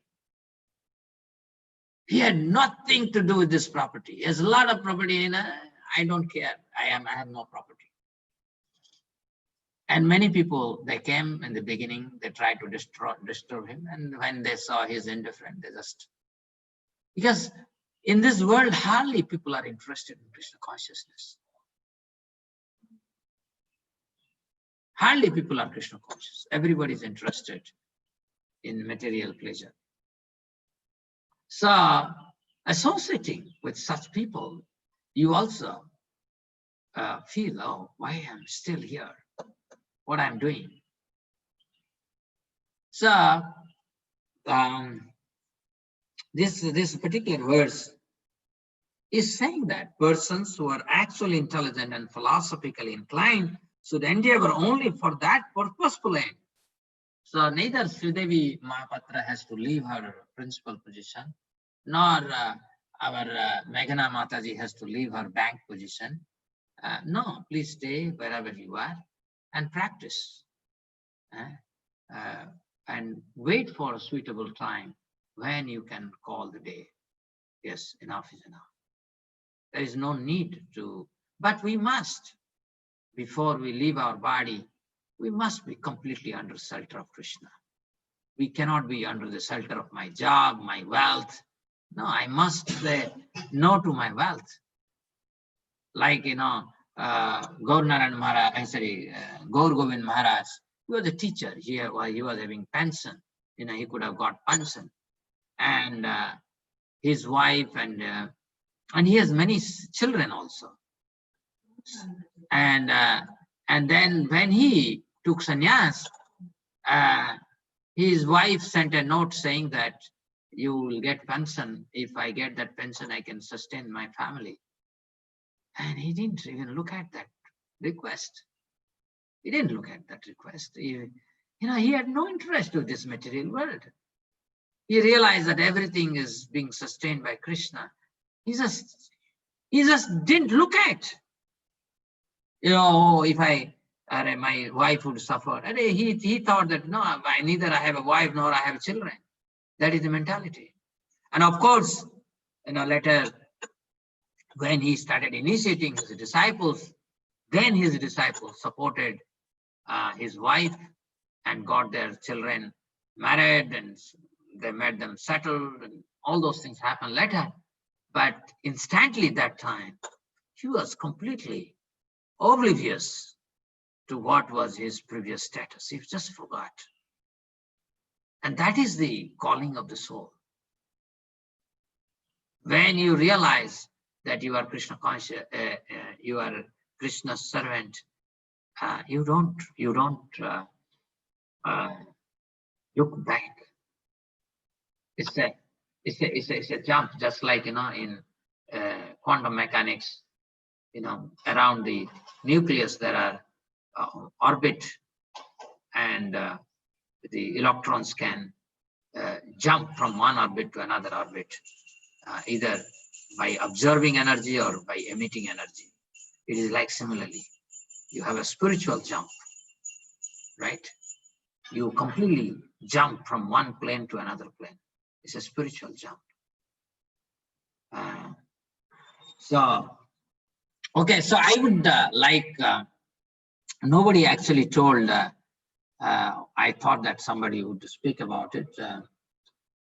He had nothing to do with this property. He has a lot of property, and I don't care. I have no property. And many people, they came in the beginning, they tried to disturb him, and when they saw he's indifferent, they just, because in this world, hardly people are interested in Krishna consciousness. Hardly people are Krishna conscious. Everybody is interested in material pleasure. So, associating with such people, you also feel, oh, why I'm still here? What I'm doing? So, this particular verse is saying that persons who are actually intelligent and philosophically inclined should endeavor only for that purposeful end. So neither Sridevi Mahapatra has to leave her principal position, nor our Meghana Mataji has to leave her bank position. No, please stay wherever you are and practice. And wait for a suitable time when you can call the day. Yes, enough is enough. There is no need to, but we must, before we leave our body, we must be completely under shelter of Krishna. We cannot be under the shelter of my job, my wealth. No, I must say no to my wealth. Like, Gaur Narayan Maharaj, Gaur Govind Maharaj, he was a teacher. He was having pension. He could have got pension. And his wife, and he has many children also. And then when he took sannyas, his wife sent a note saying that you will get pension. If I get that pension, I can sustain my family. And he didn't even look at that request. He didn't look at that request. He had no interest in this material world. He realized that everything is being sustained by Krishna. He just didn't look at, if my wife would suffer. He thought that, no, neither I have a wife nor I have children. That is the mentality. And of course, later, when he started initiating his disciples, then his disciples supported his wife and got their children married, and they made them settled, and all those things happened later. But instantly that time, he was completely oblivious to what was his previous status. He just forgot. And that is the calling of the soul. When you realize that you are Krishna conscious, you are Krishna's servant, you don't look back. It's a jump, just like in quantum mechanics. Around the nucleus there are orbit, and the electrons can jump from one orbit to another orbit, either by observing energy or by emitting energy. It is like similarly, you have a spiritual jump, right? You completely jump from one plane to another plane. It's a spiritual jump. Okay, so I would nobody actually told, I thought that somebody would speak about it.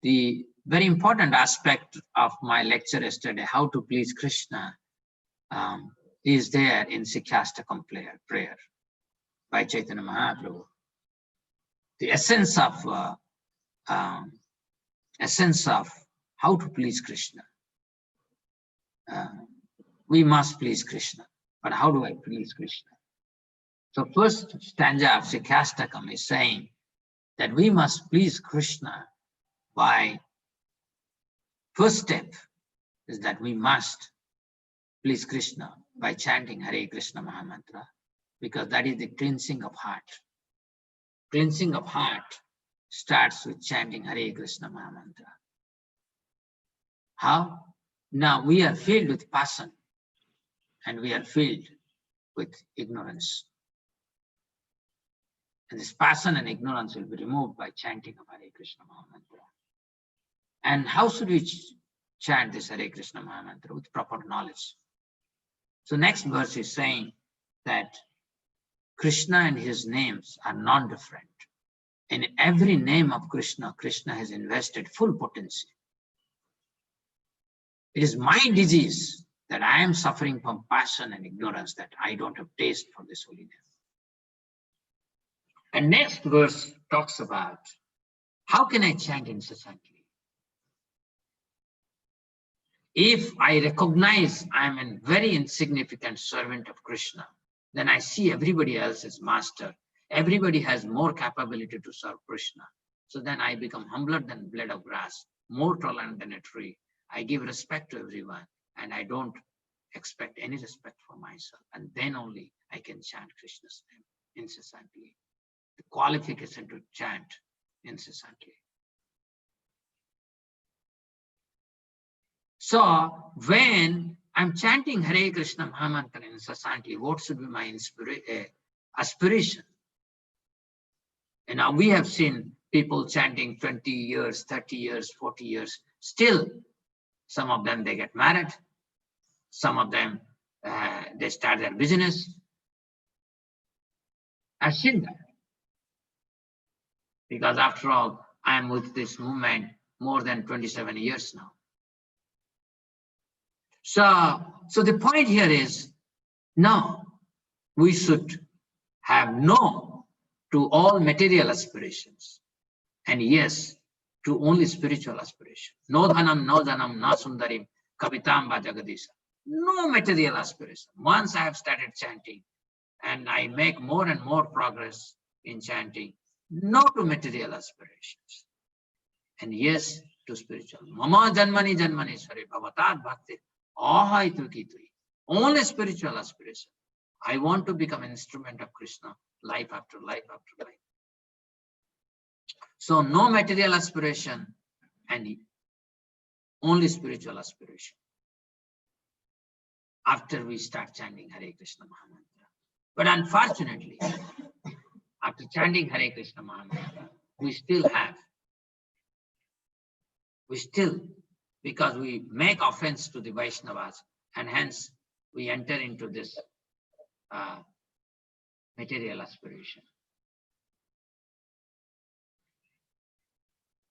the very important aspect of my lecture yesterday, how to please Krishna, is there in Sikhastakam prayer by Chaitanya Mahaprabhu. The essence of how to please Krishna. We must please Krishna, but how do I please Krishna? So first stanza of Sikhastakam is saying that we must please Krishna by, first step is that we must please Krishna by chanting Hare Krishna Mahamantra, because that is the cleansing of heart. Cleansing of heart starts with chanting Hare Krishna Mahamantra. How? Now we are filled with passion and we are filled with ignorance. And this passion and ignorance will be removed by chanting of Hare Krishna Mahamantra. And how should we chant this Hare Krishna Mahamantra? With proper knowledge. So next verse is saying that Krishna and his names are non-different. In every name of Krishna, Krishna has invested full potency. It is my disease that I am suffering from passion and ignorance, that I don't have taste for this holy name. And next verse talks about how can I chant incessantly? If I recognize I am a very insignificant servant of Krishna, then I see everybody else as master. Everybody has more capability to serve Krishna. So then I become humbler than blade of grass, more tolerant than a tree. I give respect to everyone and I don't expect any respect for myself. And then only I can chant Krishna's name incessantly. The qualification to chant incessantly. So when I'm chanting Hare Krishna Mahamantra incessantly, what should be my aspiration? And now we have seen people chanting 20 years, 30 years, 40 years. Still, some of them, they get married. Some of them, they start their business. I've seen that. Because after all, I am with this movement more than 27 years now. So the point here is, no, we should have no to all material aspirations, and yes to only spiritual aspiration. No dhanam, no dhanam, na sundarim, kavitam va jagadisa. No material aspiration. Once I have started chanting and I make more and more progress in chanting, no to material aspirations, and yes to spiritual. Mama janmani janmani sari bhavatat bhakti. Only spiritual aspiration. I want to become an instrument of Krishna, life after life after life. So no material aspiration and only spiritual aspiration. After we start chanting Hare Krishna Mahamantra. But unfortunately, after chanting Hare Krishna Mahamantra, we still, because we make offense to the Vaishnavas, and hence we enter into this material aspiration.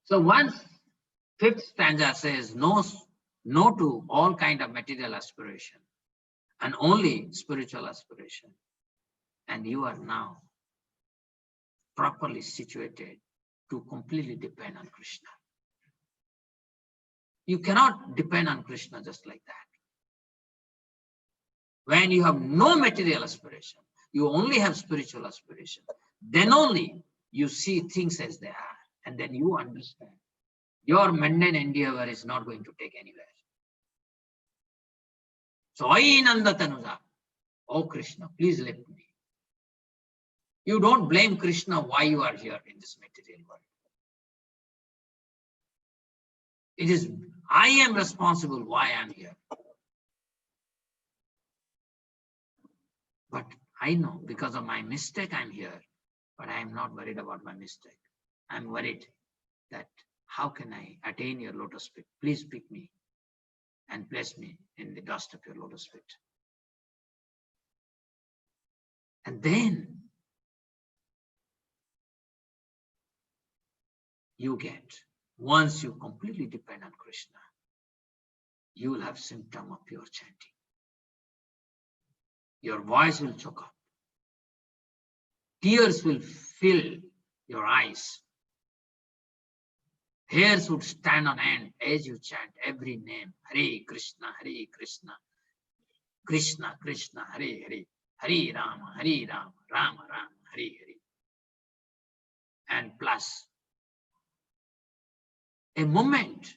So once fifth stanza says no to all kind of material aspiration and only spiritual aspiration, and you are now properly situated to completely depend on Krishna. You cannot depend on Krishna just like that. When you have no material aspiration, you only have spiritual aspiration, then only you see things as they are, and then you understand your mundane endeavor is not going to take anywhere. So, Ainanda Tanuja, oh Krishna, please lift me. You don't blame Krishna why you are here in this material world. It is, I am responsible why I am here. But I know because of my mistake I'm here, but I am not worried about my mistake. I'm worried that how can I attain your lotus feet? Please pick me and place me in the dust of your lotus feet. And then you get Once you completely depend on Krishna, you will have symptom of pure chanting. Your voice will choke up. Tears will fill your eyes. Hairs would stand on end as you chant every name. Hare Krishna, Hare Krishna, Krishna Krishna, Hare Hare, Hare Rama, Hare Rama, Rama Rama, Hare Hare. And plus, a moment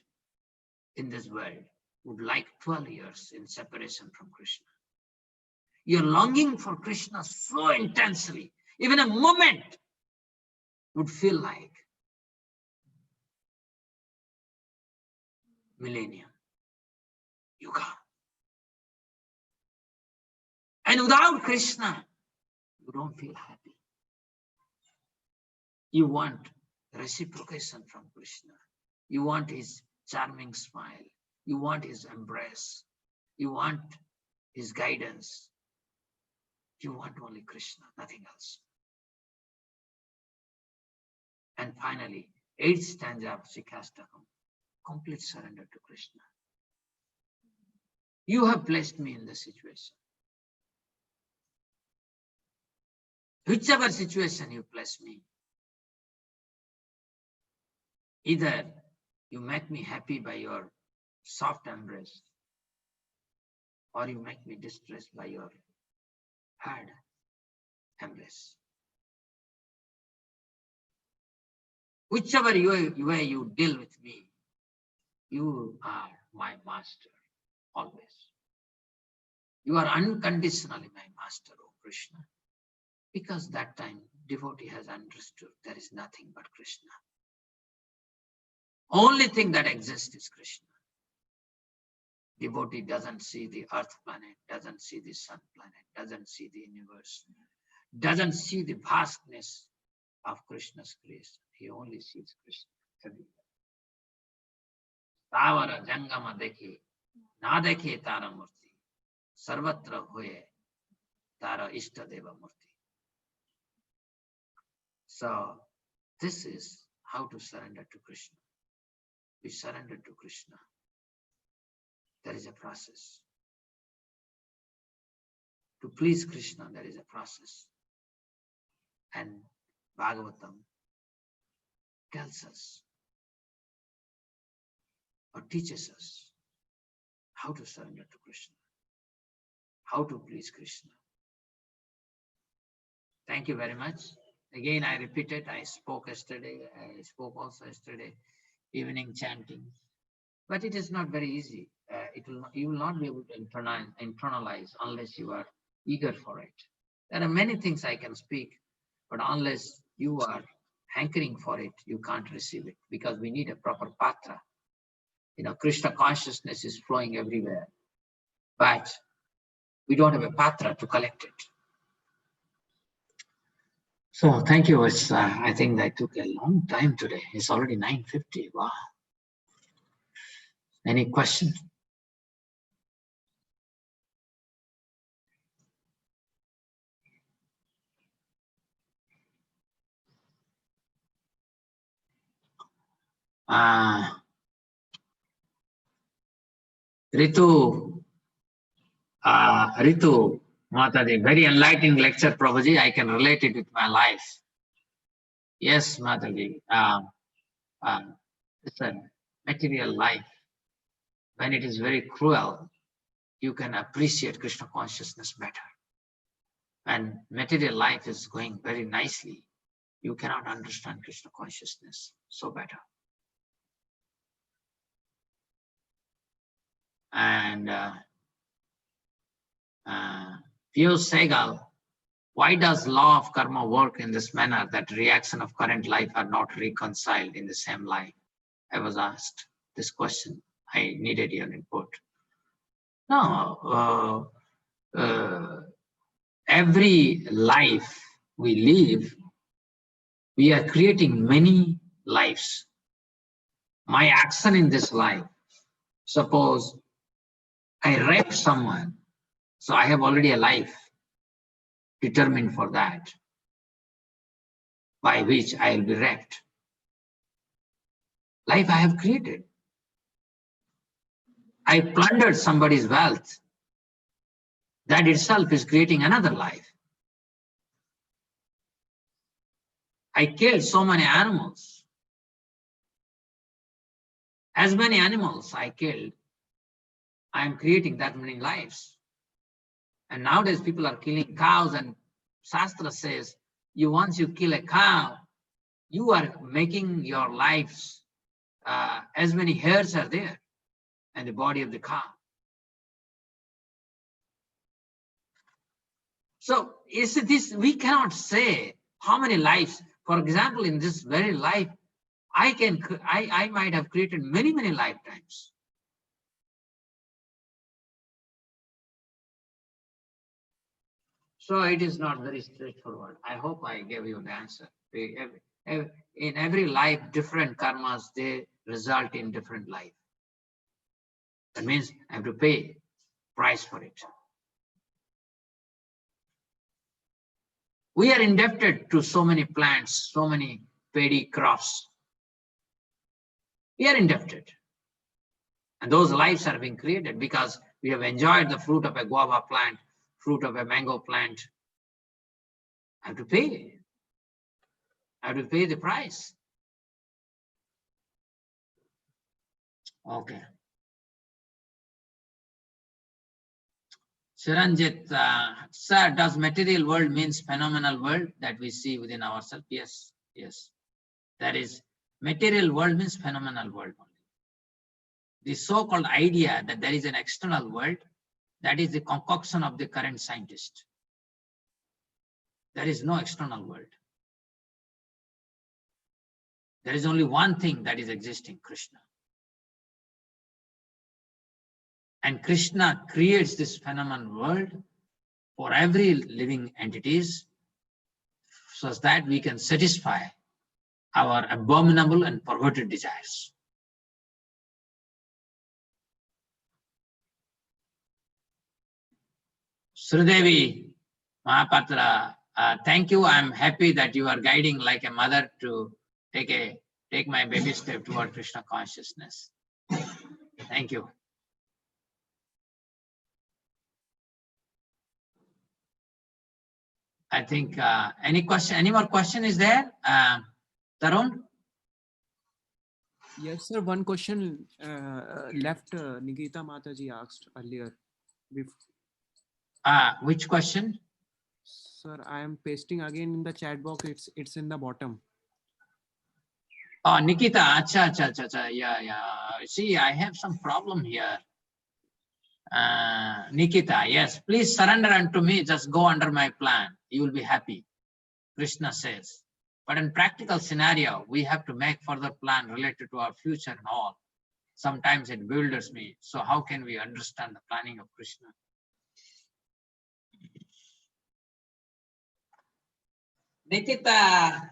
in this world would like 12 years in separation from Krishna. You're longing for Krishna so intensely, even a moment would feel like millennium, yuga. And without Krishna, you don't feel happy. You want reciprocation from Krishna. You want his charming smile. You want his embrace. You want his guidance. You want only Krishna, nothing else. And finally, 8th stanza of Sikastakam, complete surrender to Krishna. You have placed me in this situation. Whichever situation you place me, either you make me happy by your soft embrace, or you make me distressed by your hard embrace. Whichever way you deal with me, you are my master, always. You are unconditionally my master, O Krishna. Because that time, devotee has understood there is nothing but Krishna. Only thing that exists is Krishna. Devotee doesn't see the earth planet, doesn't see the sun planet, doesn't see the universe, doesn't see the vastness of Krishna's creation. He only sees Krishna everywhere. Tavara jangama dekhe, na dekhe tara murti, sarvatra hoye tara ishta deva murti. So this is how to surrender to Krishna. We surrender to Krishna. There is a process. To please Krishna, there is a process. And Bhagavatam tells us or teaches us how to surrender to Krishna, how to please Krishna. Thank you very much. Again, I repeat it. I spoke yesterday. I spoke also yesterday, evening chanting. But it is not very easy. You will not be able to internalize unless you are eager for it. There are many things I can speak, but unless you are hankering for it, you can't receive it, because we need a proper patra. You know, Krishna consciousness is flowing everywhere, but we don't have a patra to collect it. So thank you. I think that took a long time today. It's already 9:50. Wow. Any questions? Ritu, Mataji, very enlightening lecture, Prabhuji. I can relate it with my life. Yes, Mataji. It's a material life. When it is very cruel, you can appreciate Krishna consciousness better. When material life is going very nicely, you cannot understand Krishna consciousness so better. And Piyush Segal, why does law of karma work in this manner that reaction of current life are not reconciled in the same life? I was asked this question. I needed your input. No, every life we live, we are creating many lives. My action in this life, suppose I rape someone, so I have already a life determined for that, by which I will be raped. life I have created. I plundered somebody's wealth. That itself is creating another life. I killed so many animals. As many animals I killed, I am creating that many lives. And nowadays people are killing cows, and Shastra says, once you kill a cow, you are making your lives, as many hairs are there in the body of the cow. So is this, we cannot say how many lives. For example, in this very life, I might have created many, many lifetimes. So it is not very straightforward. I hope I gave you the answer. In every life, different karmas, they result in different life. That means I have to pay price for it. We are indebted to so many plants, so many paddy crops. We are indebted. And those lives are being created because we have enjoyed the fruit of a guava plant, fruit of a mango plant. I have to pay. I have to pay the price. Okay. Chiranjit, sir, does material world means phenomenal world that we see within ourselves? Yes, yes. That is, material world means phenomenal world only. The so-called idea that there is an external world, that is the concoction of the current scientist. There is no external world. There is only one thing that is existing, Krishna. And Krishna creates this phenomenal world for every living entities so that we can satisfy our abominable and perverted desires. Sridevi Mahapatra, thank you. I'm happy that you are guiding like a mother to take my baby step toward Krishna consciousness. Thank you. I think any more question is there? Tarun? Yes, sir. One question left. Nikita Mataji asked earlier. Which question? Sir, I am pasting again in the chat box. It's in the bottom. Oh, Nikita, acha. Yeah. See, I have some problem here. Nikita, yes, please surrender unto me. Just go under my plan. You will be happy. Krishna says. But in practical scenario, we have to make further plan related to our future and all. Sometimes it bewilders me. So how can we understand the planning of Krishna? Nikita,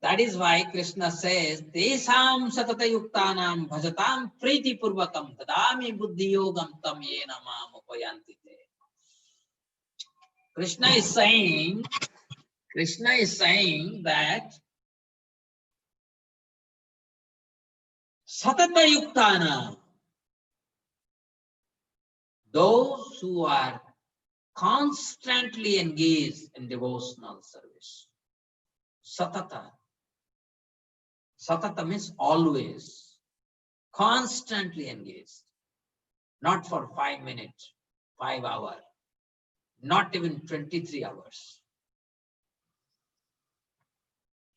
that is why Krishna says, Tesam satata yuktanam bhajatam priti purvakam tadami buddhi yogam tam yena mam upayantite. Krishna is saying that satata yuktana, those who are constantly engaged in devotional service. Satata. Satata means always, constantly engaged. Not for 5 minutes, 5 hours, not even 23 hours.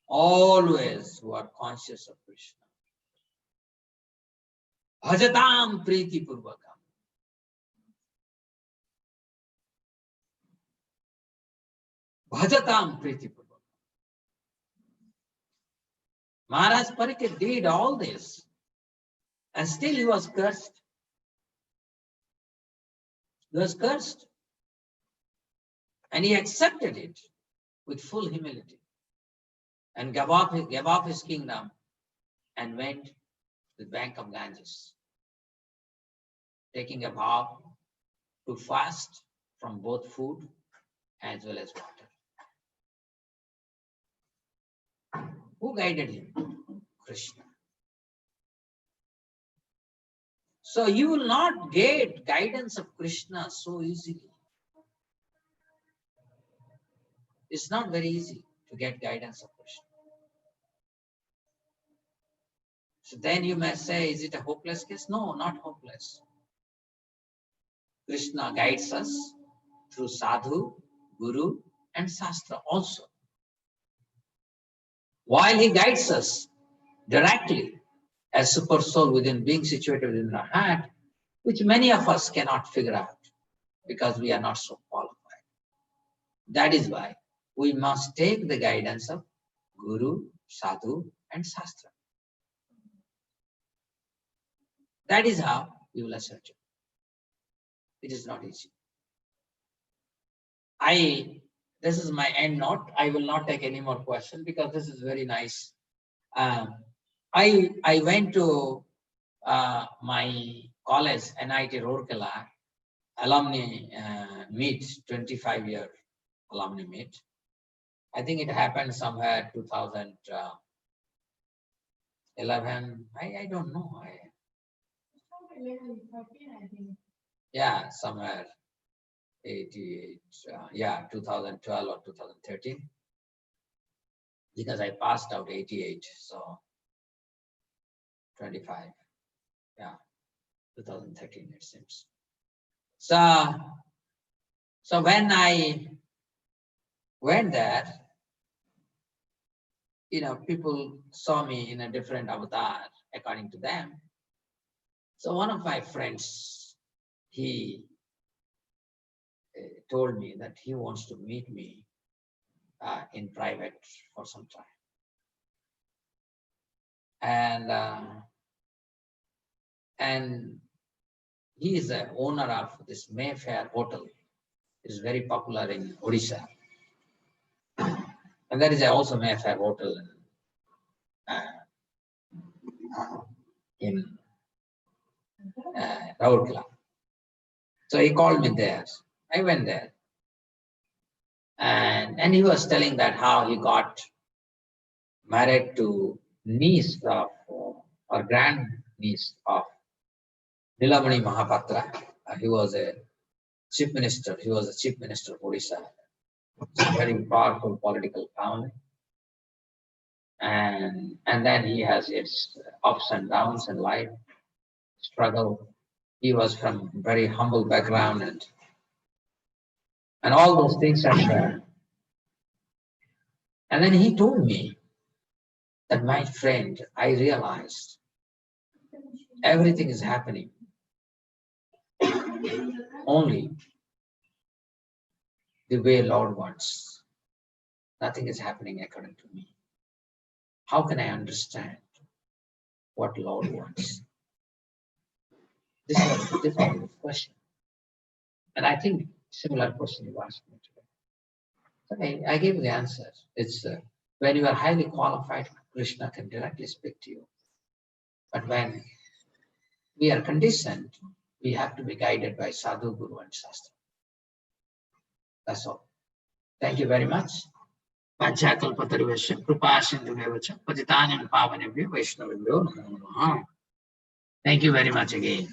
Always who are conscious of Krishna. Bhajatam priti purvakam. Bhajatam priti purvakam. Maharaj Parikshit did all this and still he was cursed. He was cursed. And he accepted it with full humility and gave up his kingdom and went to the bank of Ganges, taking a vow to fast from both food as well as water. Who guided him? Krishna. So you will not get guidance of Krishna so easily. It's not very easy to get guidance of Krishna. So then you may say, is it a hopeless case? No, not hopeless. Krishna guides us through sadhu, guru, and shastra also. While he guides us directly as super soul within being situated within our heart, which many of us cannot figure out because we are not so qualified. That is why we must take the guidance of guru, sadhu, and shastra. That is how we will ascertain. It is not easy. This is my end note. I will not take any more questions because this is very nice. I went to my college, NIT Rourkela, alumni meet, 25-year alumni meet. I think it happened somewhere 2011. I don't know. 88, 2012 or 2013, because I passed out 88, so 25, 2013 it seems. So when I went there, people saw me in a different avatar according to them. So one of my friends, he told me that he wants to meet me in private for some time. And he is the owner of this Mayfair Hotel. It is very popular in Odisha. And there is also Mayfair Hotel in Rourkela. So he called me there. I went there. And he was telling that how he got married to niece of, or grand niece of Lila Mahapatra. He was a chief minister. He was the chief minister of Odisha. It's a very powerful political family. And then he has its ups and downs in life, struggle. He was from very humble background and all those things are there. And then he told me that, my friend, I realized everything is happening only the way Lord wants. Nothing is happening according to me. How can I understand what Lord wants? This was a difficult question. And I think similar question you asked me today. So I gave the answer. It's when you are highly qualified, Krishna can directly speak to you. But when we are conditioned, we have to be guided by sadhu, guru, and shastra. That's all. Thank you very much. Panchakalpatarivasya krupasindhuvevacha patitanam pavanebhyo vaishnavebhyo namo namaha. Thank you very much again.